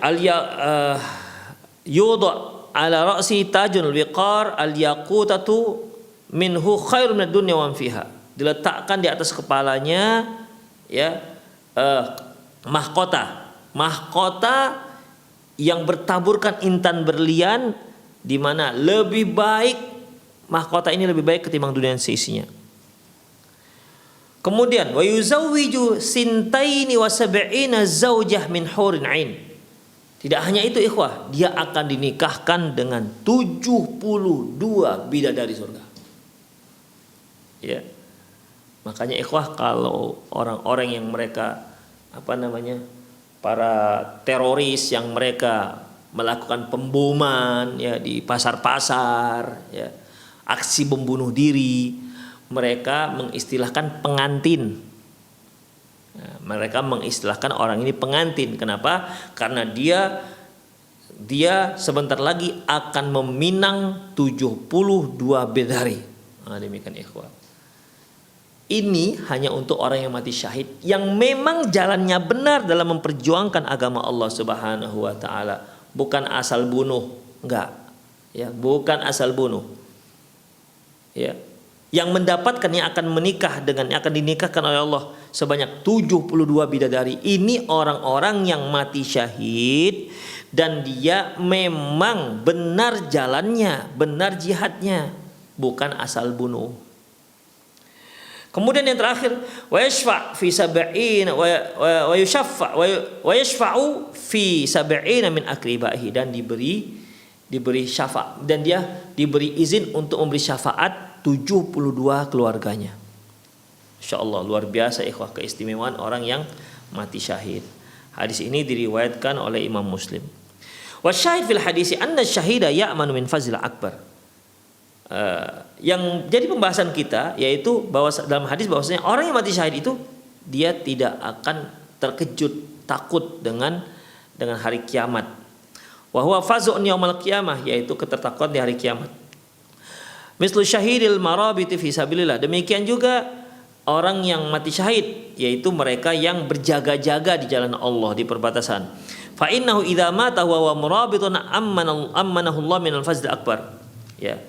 S2: yudha ala ra'si tajun wiqar al yaqutatu minhu khairun minad dunya wa fiha. Diletakkan di atas kepalanya, ya, mahkota yang bertaburkan intan berlian, di mana lebih baik mahkota ini lebih baik ketimbang dunia dan seisinya. Kemudian wa yuzawwiju sintaini wa sab'ina zaujah min hurin ain. Tidak hanya itu ikhwah, dia akan dinikahkan dengan 72 bidadari surga. Ya. Makanya ikhwah, kalau orang-orang yang mereka para teroris yang mereka melakukan pemboman, ya, di pasar-pasar, ya, aksi membunuh diri, mereka mengistilahkan pengantin. Nah, mereka mengistilahkan orang ini pengantin. Kenapa? Karena dia sebentar lagi akan meminang 72 bidadari. Nah, demikian ikhwah. Ini hanya untuk orang yang mati syahid, yang memang jalannya benar dalam memperjuangkan agama Allah Subhanahu wa taala, bukan asal bunuh, enggak. Ya, bukan asal bunuh. Ya. Yang mendapatkan, yang akan menikah dengan, yang akan dinikahkan oleh Allah sebanyak 72 bidadari. Ini orang-orang yang mati syahid dan dia memang benar jalannya, benar jihadnya, bukan asal bunuh. Kemudian yang terakhir, wa yashfa' fi sab'ina wa yashfa'u fi sab'ina min aqribaihi, dan diberi syafaat, dan dia diberi izin untuk memberi syafaat 72 keluarganya. Insyaallah luar biasa ikhwah keistimewaan orang yang mati syahid. Hadis ini diriwayatkan oleh Imam Muslim. Wa syahid fil hadisi anna syahida ya'manu min fazil akbar. Yang jadi pembahasan kita yaitu bahwa dalam hadis bahwasanya orang yang mati syahid itu dia tidak akan terkejut takut dengan hari kiamat. Wa huwa fazun yaumil qiyamah, yaitu ketertakutan di hari kiamat. Mislu syahidil marabiti fi sabilillah. Demikian juga orang yang mati syahid, yaitu mereka yang berjaga-jaga di jalan Allah di perbatasan. Fa innahu idza mata wa murabitun ammanahu Allah minal fazl akbar. Ya.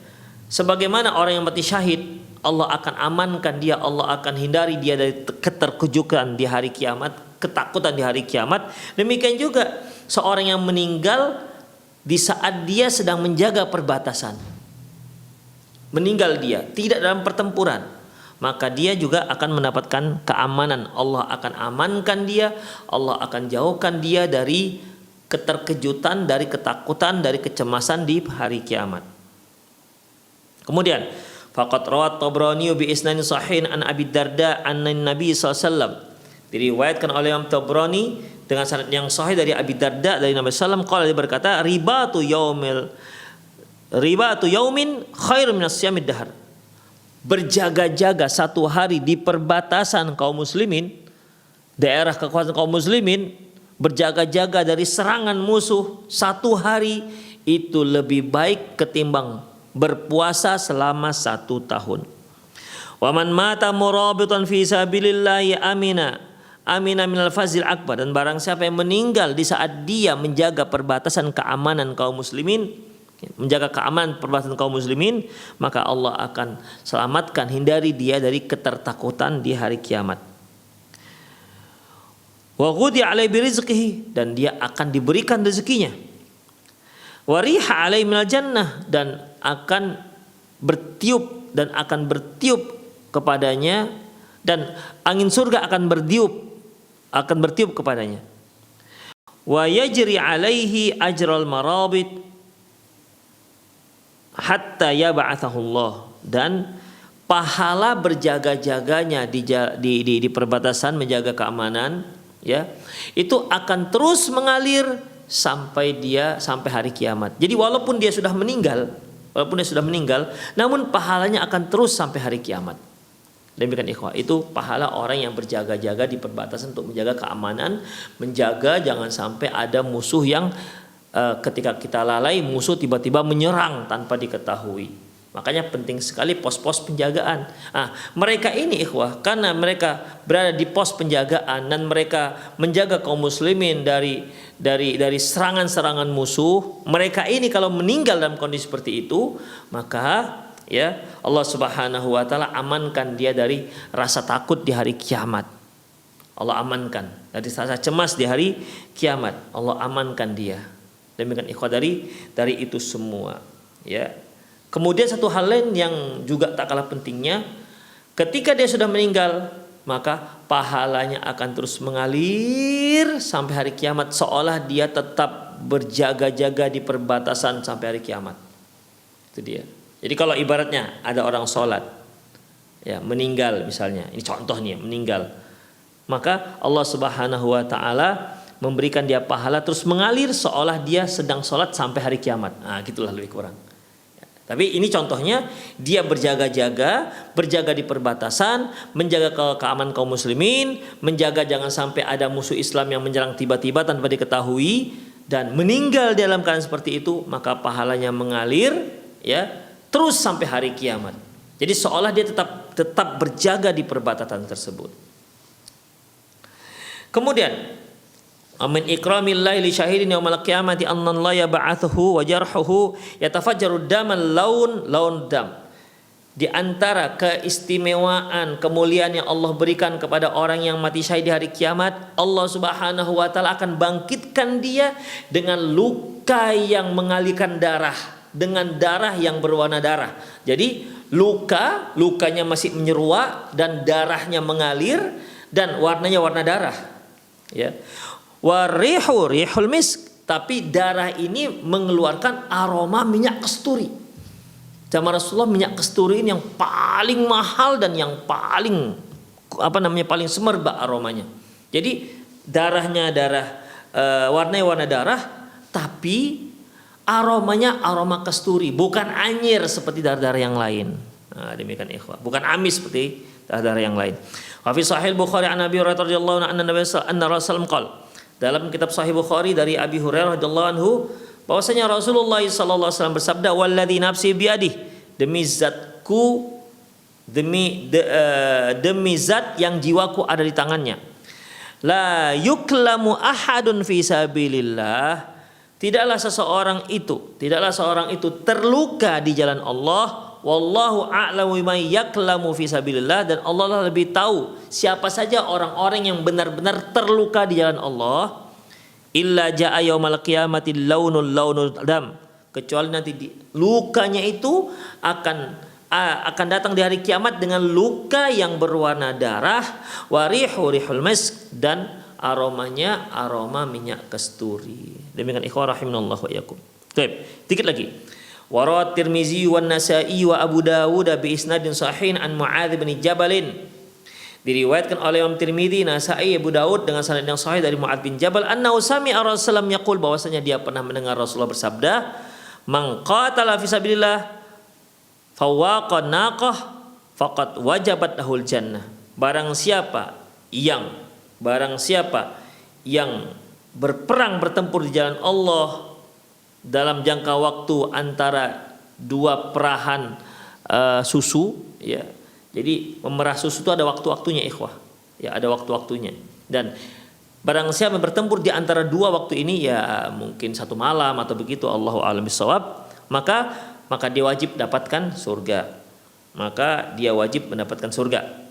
S2: Sebagaimana orang yang mati syahid, Allah akan amankan dia, Allah akan hindari dia dari keterkejukan di hari kiamat, ketakutan di hari kiamat. Demikian juga seorang yang meninggal di saat dia sedang menjaga perbatasan. Meninggal dia tidak dalam pertempuran, maka dia juga akan mendapatkan keamanan. Allah akan amankan dia, Allah akan jauhkan dia dari keterkejutan, dari ketakutan, dari kecemasan di hari kiamat. Kemudian faqad rawat Tabrani bi isnadin sahih an Abi Darda anna Nabi sallallahu alaihi wasallam, diriwayatkan oleh Imam Tabrani dengan sanad yang sahih dari Abi Darda dari Nabi sallallahu alaihi wasallam, qala, dia berkata, ribatu yaumin khairun minas siyamid dahr. Berjaga-jaga satu hari di perbatasan kaum muslimin, daerah kekuasaan kaum muslimin, berjaga-jaga dari serangan musuh satu hari itu lebih baik ketimbang berpuasa selama 1 tahun. Wa man mata murabitan fi sabilillahi amina minal fazil akbar, dan barang siapa yang meninggal di saat dia menjaga perbatasan keamanan kaum muslimin, menjaga keamanan perbatasan kaum muslimin, maka Allah akan selamatkan, hindari dia dari ketertakutan di hari kiamat. Wa ghudi alaihi birizqihi, dan dia akan diberikan rezekinya. Wa riha alaihi minal jannah, dan akan bertiup kepadanya dan angin surga akan bertiup kepadanya. Wa yajri alaihi ajral marabit hatta yab'atsahu Allah, dan pahala berjaga-jaganya di perbatasan menjaga keamanan, ya, itu akan terus mengalir sampai hari kiamat. Jadi walaupun dia sudah meninggal, namun pahalanya akan terus sampai hari kiamat. Demikian ikhwah, itu pahala orang yang berjaga-jaga di perbatasan untuk menjaga keamanan, menjaga jangan sampai ada musuh yang ketika kita lalai musuh tiba-tiba menyerang tanpa diketahui. Makanya penting sekali pos-pos penjagaan. Mereka ini ikhwah, karena mereka berada di pos penjagaan dan mereka menjaga kaum muslimin dari serangan-serangan musuh. Mereka ini kalau meninggal dalam kondisi seperti itu, maka ya Allah Subhanahu wa taala amankan dia dari rasa takut di hari kiamat. Allah amankan dari rasa cemas di hari kiamat. Allah amankan dia. Demikian ikhwah dari itu semua, ya. Kemudian satu hal lain yang juga tak kalah pentingnya, ketika dia sudah meninggal, maka pahalanya akan terus mengalir sampai hari kiamat, seolah dia tetap berjaga-jaga di perbatasan sampai hari kiamat. Itu dia. Jadi kalau ibaratnya ada orang sholat, ya, meninggal misalnya, ini contoh nih, meninggal, maka Allah Subhanahu wa taala memberikan dia pahala terus mengalir seolah dia sedang sholat sampai hari kiamat. Gitulah lebih kurang. Tapi ini contohnya, dia berjaga di perbatasan, menjaga keamanan kaum muslimin, menjaga jangan sampai ada musuh Islam yang menyerang tiba-tiba tanpa diketahui, dan meninggal dalam keadaan seperti itu, maka pahalanya mengalir, ya, terus sampai hari kiamat. Jadi seolah dia tetap berjaga di perbatasan tersebut. Kemudian Amin ikramillahi li syahidin yaumal qiyamati anna la yab'athuhu wa jarhuhu yatafajjaru damal laun dam. Di antara keistimewaan kemuliaan yang Allah berikan kepada orang yang mati syahid di hari kiamat, Allah Subhanahu wa taala akan bangkitkan dia dengan luka yang mengalirkan darah, dengan darah yang berwarna darah. Jadi lukanya masih menyeruak dan darahnya mengalir dan warnanya warna darah, ya. Rihul misk, tapi darah ini mengeluarkan aroma minyak kasturi. Zaman Rasulullah minyak kasturi ini yang paling mahal dan yang paling paling semerbak aromanya. Jadi warnanya warna darah, tapi aromanya aroma kasturi, bukan anyir seperti darah-darah yang lain. Demikian ikhwah, bukan amis seperti darah-darah yang lain. Wa fi sahih Bukhari an Abi Hurairah radhiyallahu anna Rasulullah qala, dalam kitab Sahih Bukhari dari Abi Hurairah radhiyallahu anhu, bahwasanya Rasulullah sallallahu alaihi wasallam bersabda, "Walladzi nafsi biyadihi, demi zat yang jiwaku ada di tangannya, la yuklamu ahadun fi sabilillah, tidaklah seorang itu terluka di jalan Allah, wallahu a'lamu bima yaklamu fi sabilillah, dan Allah lah lebih tahu siapa saja orang-orang yang benar-benar terluka di jalan Allah, illa ja'a yaumal qiyamati launul dam, kecuali nanti lukanya itu akan datang di hari kiamat dengan luka yang berwarna darah, rihul misk, dan aromanya aroma minyak kasturi. Demikian ikhwah rahimanallah wa iyyakum. Baik, dikit lagi. Warawat Tirmizi wa Nasa'i wa Abu Dawud bi isnadin sahih an Mu'adz bin Jabalin. Diriwayatkan oleh Imam Tirmizi, Nasa'i, Abu Dawud dengan sanad yang sahih dari Mu'adz bin Jabal, annahu sami'a Rasulullah yaqul, bahwasanya dia pernah mendengar Rasulullah bersabda, "Man qatala fi sabilillah fawaqa naqah faqad wajabat lahul jannah." Barang siapa yang berperang bertempur di jalan Allah dalam jangka waktu antara dua perahan susu, ya. Jadi memerah susu itu ada waktu-waktunya ikhwah, ya, ada waktu-waktunya. Dan barang siapa bertempur di antara dua waktu ini, ya mungkin satu malam atau begitu, Allahu a'lam bishawab, maka dia wajib dapatkan surga. Maka dia wajib mendapatkan surga.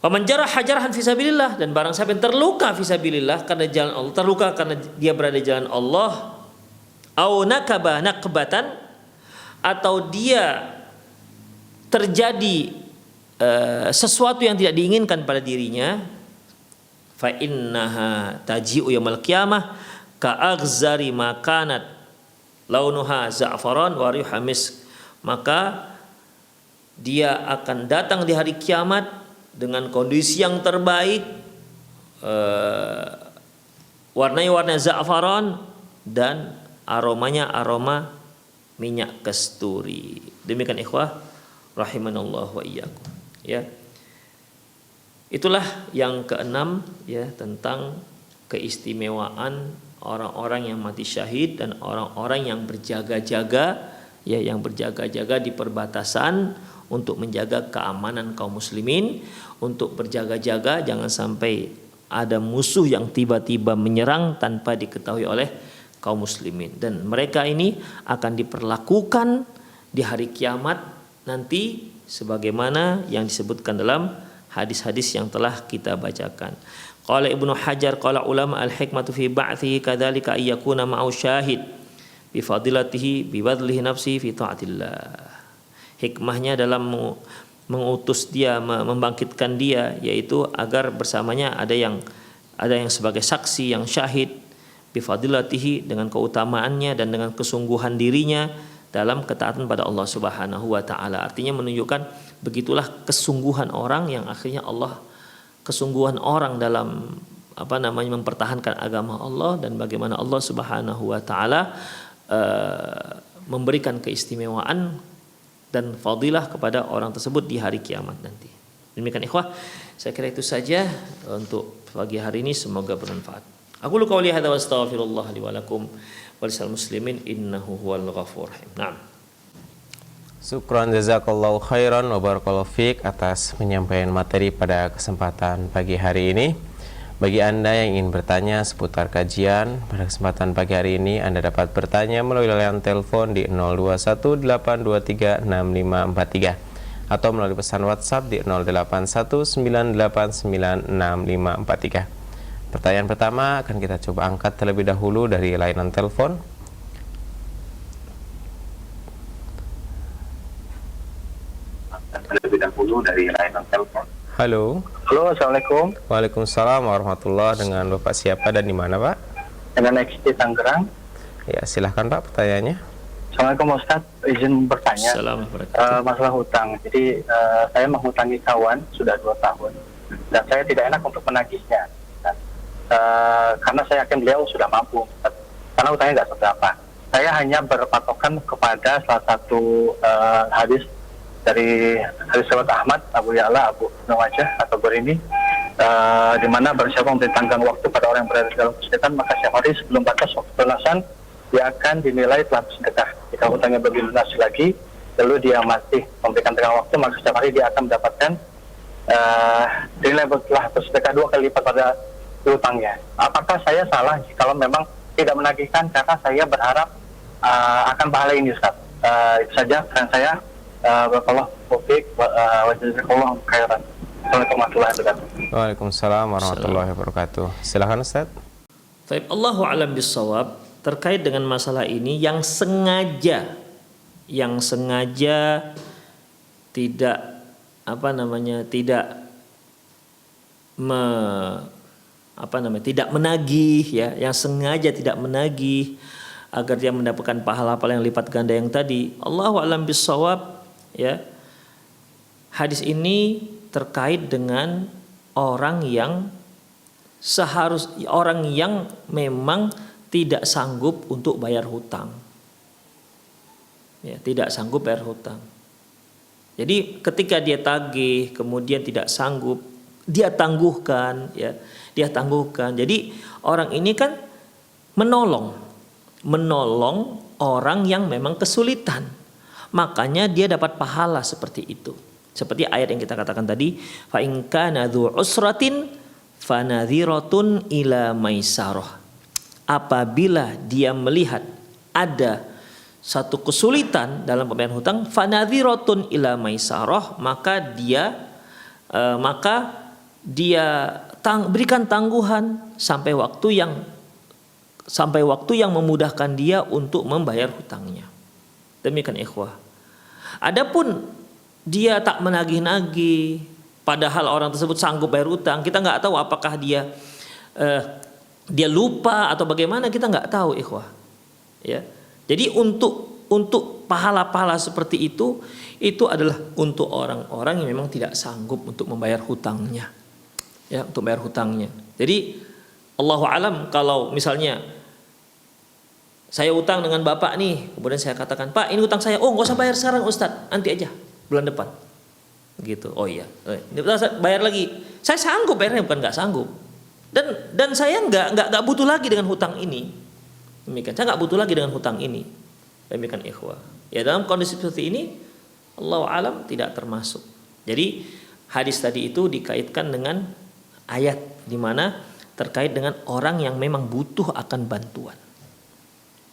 S2: Faman jarah hajarhan fisabilillah, dan barang siapa yang terluka fisabilillah karena jalan Allah, terluka karena dia berada di jalan Allah, au nakaba nakbatan, atau dia terjadi sesuatu yang tidak diinginkan pada dirinya, fa innaha taji'u yaumil qiyamah ka'aghzari makanat launuha za'faran wa riha misk, maka dia akan datang di hari kiamat dengan kondisi yang terbaik, warnanya warna za'faran dan aromanya aroma minyak kasturi. Demikian ikhwah rahimanallah wa iyyakum, ya. Itulah yang keenam, ya, tentang keistimewaan orang-orang yang mati syahid dan orang-orang yang berjaga-jaga, ya, yang berjaga-jaga di perbatasan untuk menjaga keamanan kaum muslimin, untuk berjaga-jaga jangan sampai ada musuh yang tiba-tiba menyerang tanpa diketahui oleh kaum muslimin. Dan mereka ini akan diperlakukan di hari kiamat nanti sebagaimana yang disebutkan dalam hadis-hadis yang telah kita bacakan. Qala Ibnu Hajar, qala ulama al-hikmatu fi ba'thihi kadzalika ayyakuna ma'u syahid bi fadilatihi bi badlihi nafsi fi taatillah. Hikmahnya dalam mengutus dia, membangkitkan dia, yaitu agar bersamanya ada yang sebagai saksi yang syahid bi fadilatihi, dengan keutamaannya dan dengan kesungguhan dirinya dalam ketaatan pada Allah Subhanahu wa taala. Artinya menunjukkan begitulah kesungguhan orang yang akhirnya Allah, kesungguhan orang dalam mempertahankan agama Allah, dan bagaimana Allah Subhanahu wa taala memberikan keistimewaan dan fadilah kepada orang tersebut di hari kiamat nanti. Demikian ikhwah, saya kira itu saja untuk pagi hari ini, semoga bermanfaat. Aku lu qauli hadza wa astaghfirullah li wa lakum wa lisal muslimin innahu huwal ghafurur rahim. Naam.
S1: Syukran jazakallahu khairan wa barakallahu fiik atas penyampaian materi pada kesempatan pagi hari ini. Bagi Anda yang ingin bertanya seputar kajian pada kesempatan pagi hari ini, Anda dapat bertanya melalui layanan telepon di 0218236543 atau melalui pesan WhatsApp di 0819896543. Pertanyaan pertama akan kita coba angkat terlebih dahulu dari layanan telepon. Halo.
S3: Halo, assalamualaikum.
S1: Waalaikumsalam warahmatullahi. Dengan Bapak siapa dan di mana, Pak?
S3: Dengan XT Tangerang.
S1: Ya, silahkan Pak pertanyaannya.
S3: Assalamualaikum Ustaz, izin bertanya. Masalah hutang. Jadi saya menghutangi kawan sudah 2 tahun dan saya tidak enak untuk menagihnya. Karena saya yakin beliau sudah mampu, karena hutangnya nggak seberapa. Saya hanya berpatokan kepada salah satu hadis dari sahabat Ahmad, Abu Ya'la, Abu Nawajah atau Berini, di mana barang siapa membentangkan waktu pada orang yang berada dalam kesulitan, maka setiap hari sebelum batas waktu pelunasan dia akan dinilai telah bersedekah. Jika hutangnya belum lunasi lagi, lalu dia masih memberikan tengah waktu, maka setiap hari dia akan mendapatkan dinilai telah bersedekah 2 kali lipat pada hutangnya. Apakah saya salah kalau memang tidak menagihkan karena saya berharap akan pahala ini, Ustaz? Itu saja pesan saya. Barakallahu fiik wa jazakallahu khairan. Assalamualaikum warahmatullahi wabarakatuh.
S1: Waalaikumsalam warahmatullahi wabarakatuh. Silakan Ustaz.
S2: Baik, Allahu a'lam bissawab. Terkait dengan masalah ini, yang sengaja tidak tidak menagih, ya, yang sengaja tidak menagih agar dia mendapatkan pahala-pahala yang lipat ganda yang tadi. Allahu a'lam bissawab, ya. Hadis ini terkait dengan orang yang memang tidak sanggup untuk bayar hutang. Ya, tidak sanggup bayar hutang. Jadi ketika dia tagih kemudian tidak sanggup, dia tangguhkan, ya. Dia tangguhkan. Jadi orang ini kan menolong orang yang memang kesulitan. Makanya dia dapat pahala seperti itu. Seperti ayat yang kita katakan tadi, fa in kana dzu usratin fanadhiratun ila maisarah. Apabila dia melihat ada satu kesulitan dalam pembayaran hutang, fanadhiratun ila maisarah, maka dia berikan tangguhan sampai waktu yang memudahkan dia untuk membayar hutangnya. Demikian ikhwah. Adapun dia tak menagih-nagih, padahal orang tersebut sanggup bayar hutang. Kita nggak tahu apakah dia lupa atau bagaimana, kita nggak tahu, ikhwah. Ya, jadi untuk pahala-pahala seperti itu adalah untuk orang-orang yang memang tidak sanggup untuk membayar hutangnya. Ya, untuk bayar hutangnya. Jadi Allahu alam, kalau misalnya saya utang dengan bapak nih, kemudian saya katakan, Pak ini utang saya, oh nggak usah bayar sekarang Ustadz, nanti aja bulan depan, gitu. Oh iya, bayar lagi. Saya sanggup bayarnya, bukan nggak sanggup. Dan saya nggak butuh lagi dengan hutang ini. Demikian, saya nggak butuh lagi dengan hutang ini. Demikian ikhwah. Ya, dalam kondisi seperti ini, Allahu alam tidak termasuk. Jadi hadis tadi itu dikaitkan dengan ayat di mana terkait dengan orang yang memang butuh akan bantuan.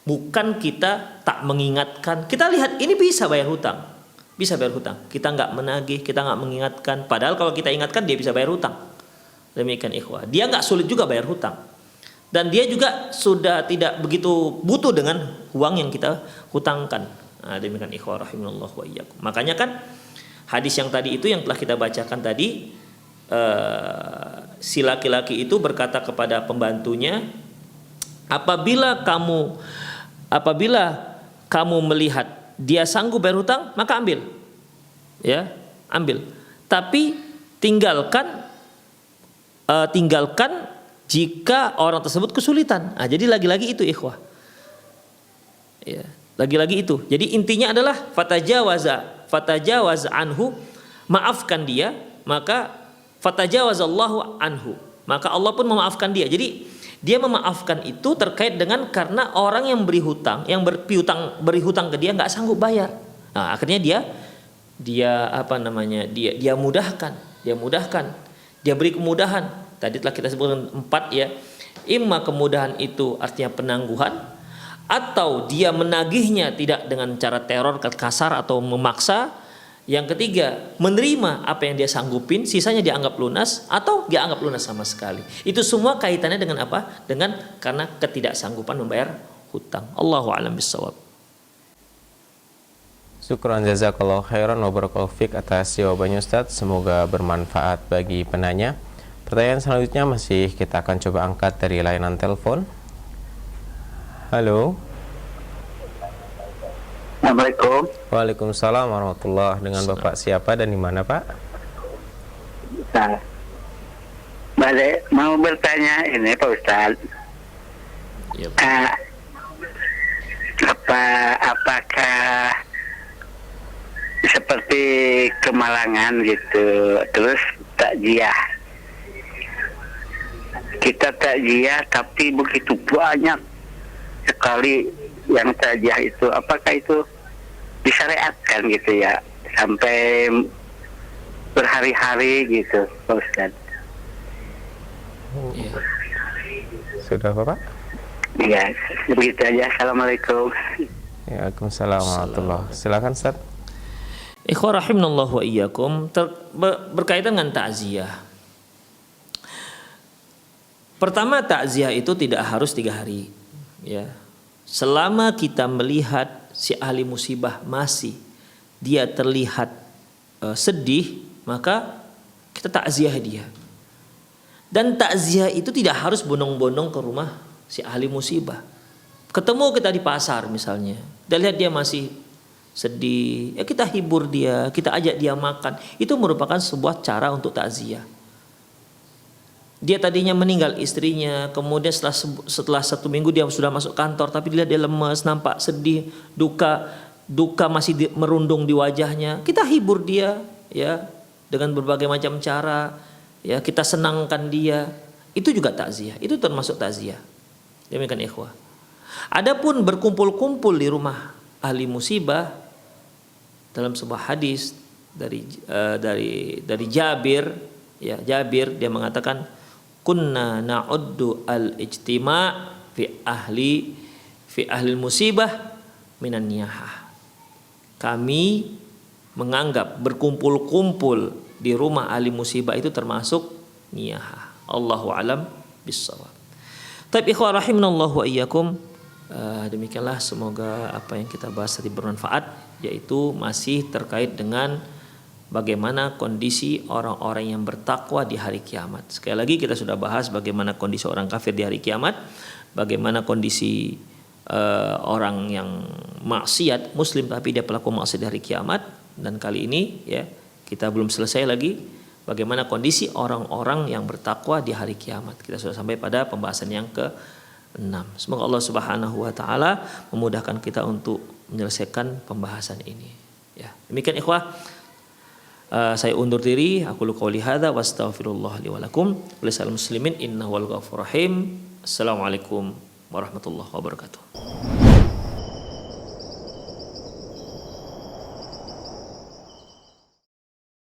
S2: Bukan kita tak mengingatkan. Kita lihat ini bisa bayar hutang, bisa bayar hutang. Kita nggak menagih, kita nggak mengingatkan. Padahal kalau kita ingatkan dia bisa bayar hutang. Demikian ikhwah. Dia nggak sulit juga bayar hutang. Dan dia juga sudah tidak begitu butuh dengan uang yang kita hutangkan. Nah, demikian ikhwah rahimanallah wa iyyakum. Makanya kan hadis yang tadi itu yang telah kita bacakan tadi, si laki-laki itu berkata kepada pembantunya, apabila kamu melihat dia sanggup bayar hutang, maka ambil. Ya, ambil. Tapi tinggalkan jika orang tersebut kesulitan. Nah, jadi lagi-lagi itu ikhwah. Ya, lagi-lagi itu. Jadi intinya adalah fatajawaz anhu, maafkan dia, maka fatajawazallahu anhu, maka Allah pun memaafkan dia. Jadi dia memaafkan itu terkait dengan karena orang yang beri hutang ke dia nggak sanggup bayar. Nah, akhirnya dia mudahkan, dia beri kemudahan. Tadi telah kita sebutkan 4 ya. Imma kemudahan itu artinya penangguhan, atau dia menagihnya tidak dengan cara teror, kasar atau memaksa. Yang ketiga, menerima apa yang dia sanggupin, sisanya dianggap lunas atau dia anggap lunas sama sekali. Itu semua kaitannya dengan apa? Dengan karena ketidaksanggupan membayar hutang. Allahu a'lam bissawab.
S1: Syukran jazakallahu khairan wa barakallahu fik atas jawabannya Ustaz. Semoga bermanfaat bagi penanya. Pertanyaan selanjutnya masih kita akan coba angkat dari layanan telepon. Halo.
S3: Assalamualaikum.
S1: Waalaikumsalam warahmatullahi. Dengan Bapak siapa dan di mana, Pak?
S3: Nah, balik mau bertanya ini Pak Ustaz.
S2: Ya,
S3: apakah seperti kemalangan gitu, terus takziah? Kita takziah tapi begitu banyak sekali yang takziah itu, apakah itu disyariatkan gitu ya sampai berhari-hari gitu Pak Ustaz?
S2: ya.
S1: Sudah Bapak?
S3: Ya, begitu aja. Assalamualaikum.
S1: Waalaikumsalam warahmatullahi. Silakan Ustaz.
S2: Ikhwah rahimanallah wa iyyakum, berkaitan dengan takziah. Pertama, takziah itu tidak harus 3 hari, ya. Selama kita melihat si ahli musibah masih dia terlihat sedih, maka kita takziah dia. Dan takziah itu tidak harus bondong-bondong ke rumah si ahli musibah. Ketemu kita di pasar misalnya, kita lihat dia masih sedih, ya kita hibur dia, kita ajak dia makan. Itu merupakan sebuah cara untuk takziah. Dia tadinya meninggal istrinya, kemudian setelah 1 minggu dia sudah masuk kantor, tapi dilihat dia lemas, nampak sedih, duka masih merundung di wajahnya. Kita hibur dia, ya, dengan berbagai macam cara, ya, kita senangkan dia. Itu juga takziah, itu termasuk takziah. Demikian ikhwah. Adapun berkumpul-kumpul di rumah ahli musibah, dalam sebuah hadis dari Jabir, ya, Jabir dia mengatakan, kunna na'uddu al-ijtima' fi ahli musibah minan niyahah. Kami menganggap berkumpul-kumpul di rumah ahli musibah itu termasuk niyahah. Allahu alam bissawab. Taib ikhwah rahimanallahu wa iyyakum. Demikianlah, semoga apa yang kita bahas tadi bermanfaat, yaitu masih terkait dengan bagaimana kondisi orang-orang yang bertakwa di hari kiamat. Sekali lagi kita sudah bahas bagaimana kondisi orang kafir di hari kiamat, bagaimana kondisi orang yang maksiat, muslim tapi dia pelaku maksiat di hari kiamat. Dan kali ini ya kita belum selesai lagi bagaimana kondisi orang-orang yang bertakwa di hari kiamat. Kita sudah sampai pada pembahasan yang ke-6. Semoga Allah Subhanahu wa taala memudahkan kita untuk menyelesaikan pembahasan ini. Ya, demikian ikhwah. Saya undur diri. Aku qouli hadza wa astaghfirullah li wa lakum. Lisal muslimin innahu wal ghafurur rahim. Assalamualaikum warahmatullahi wabarakatuh.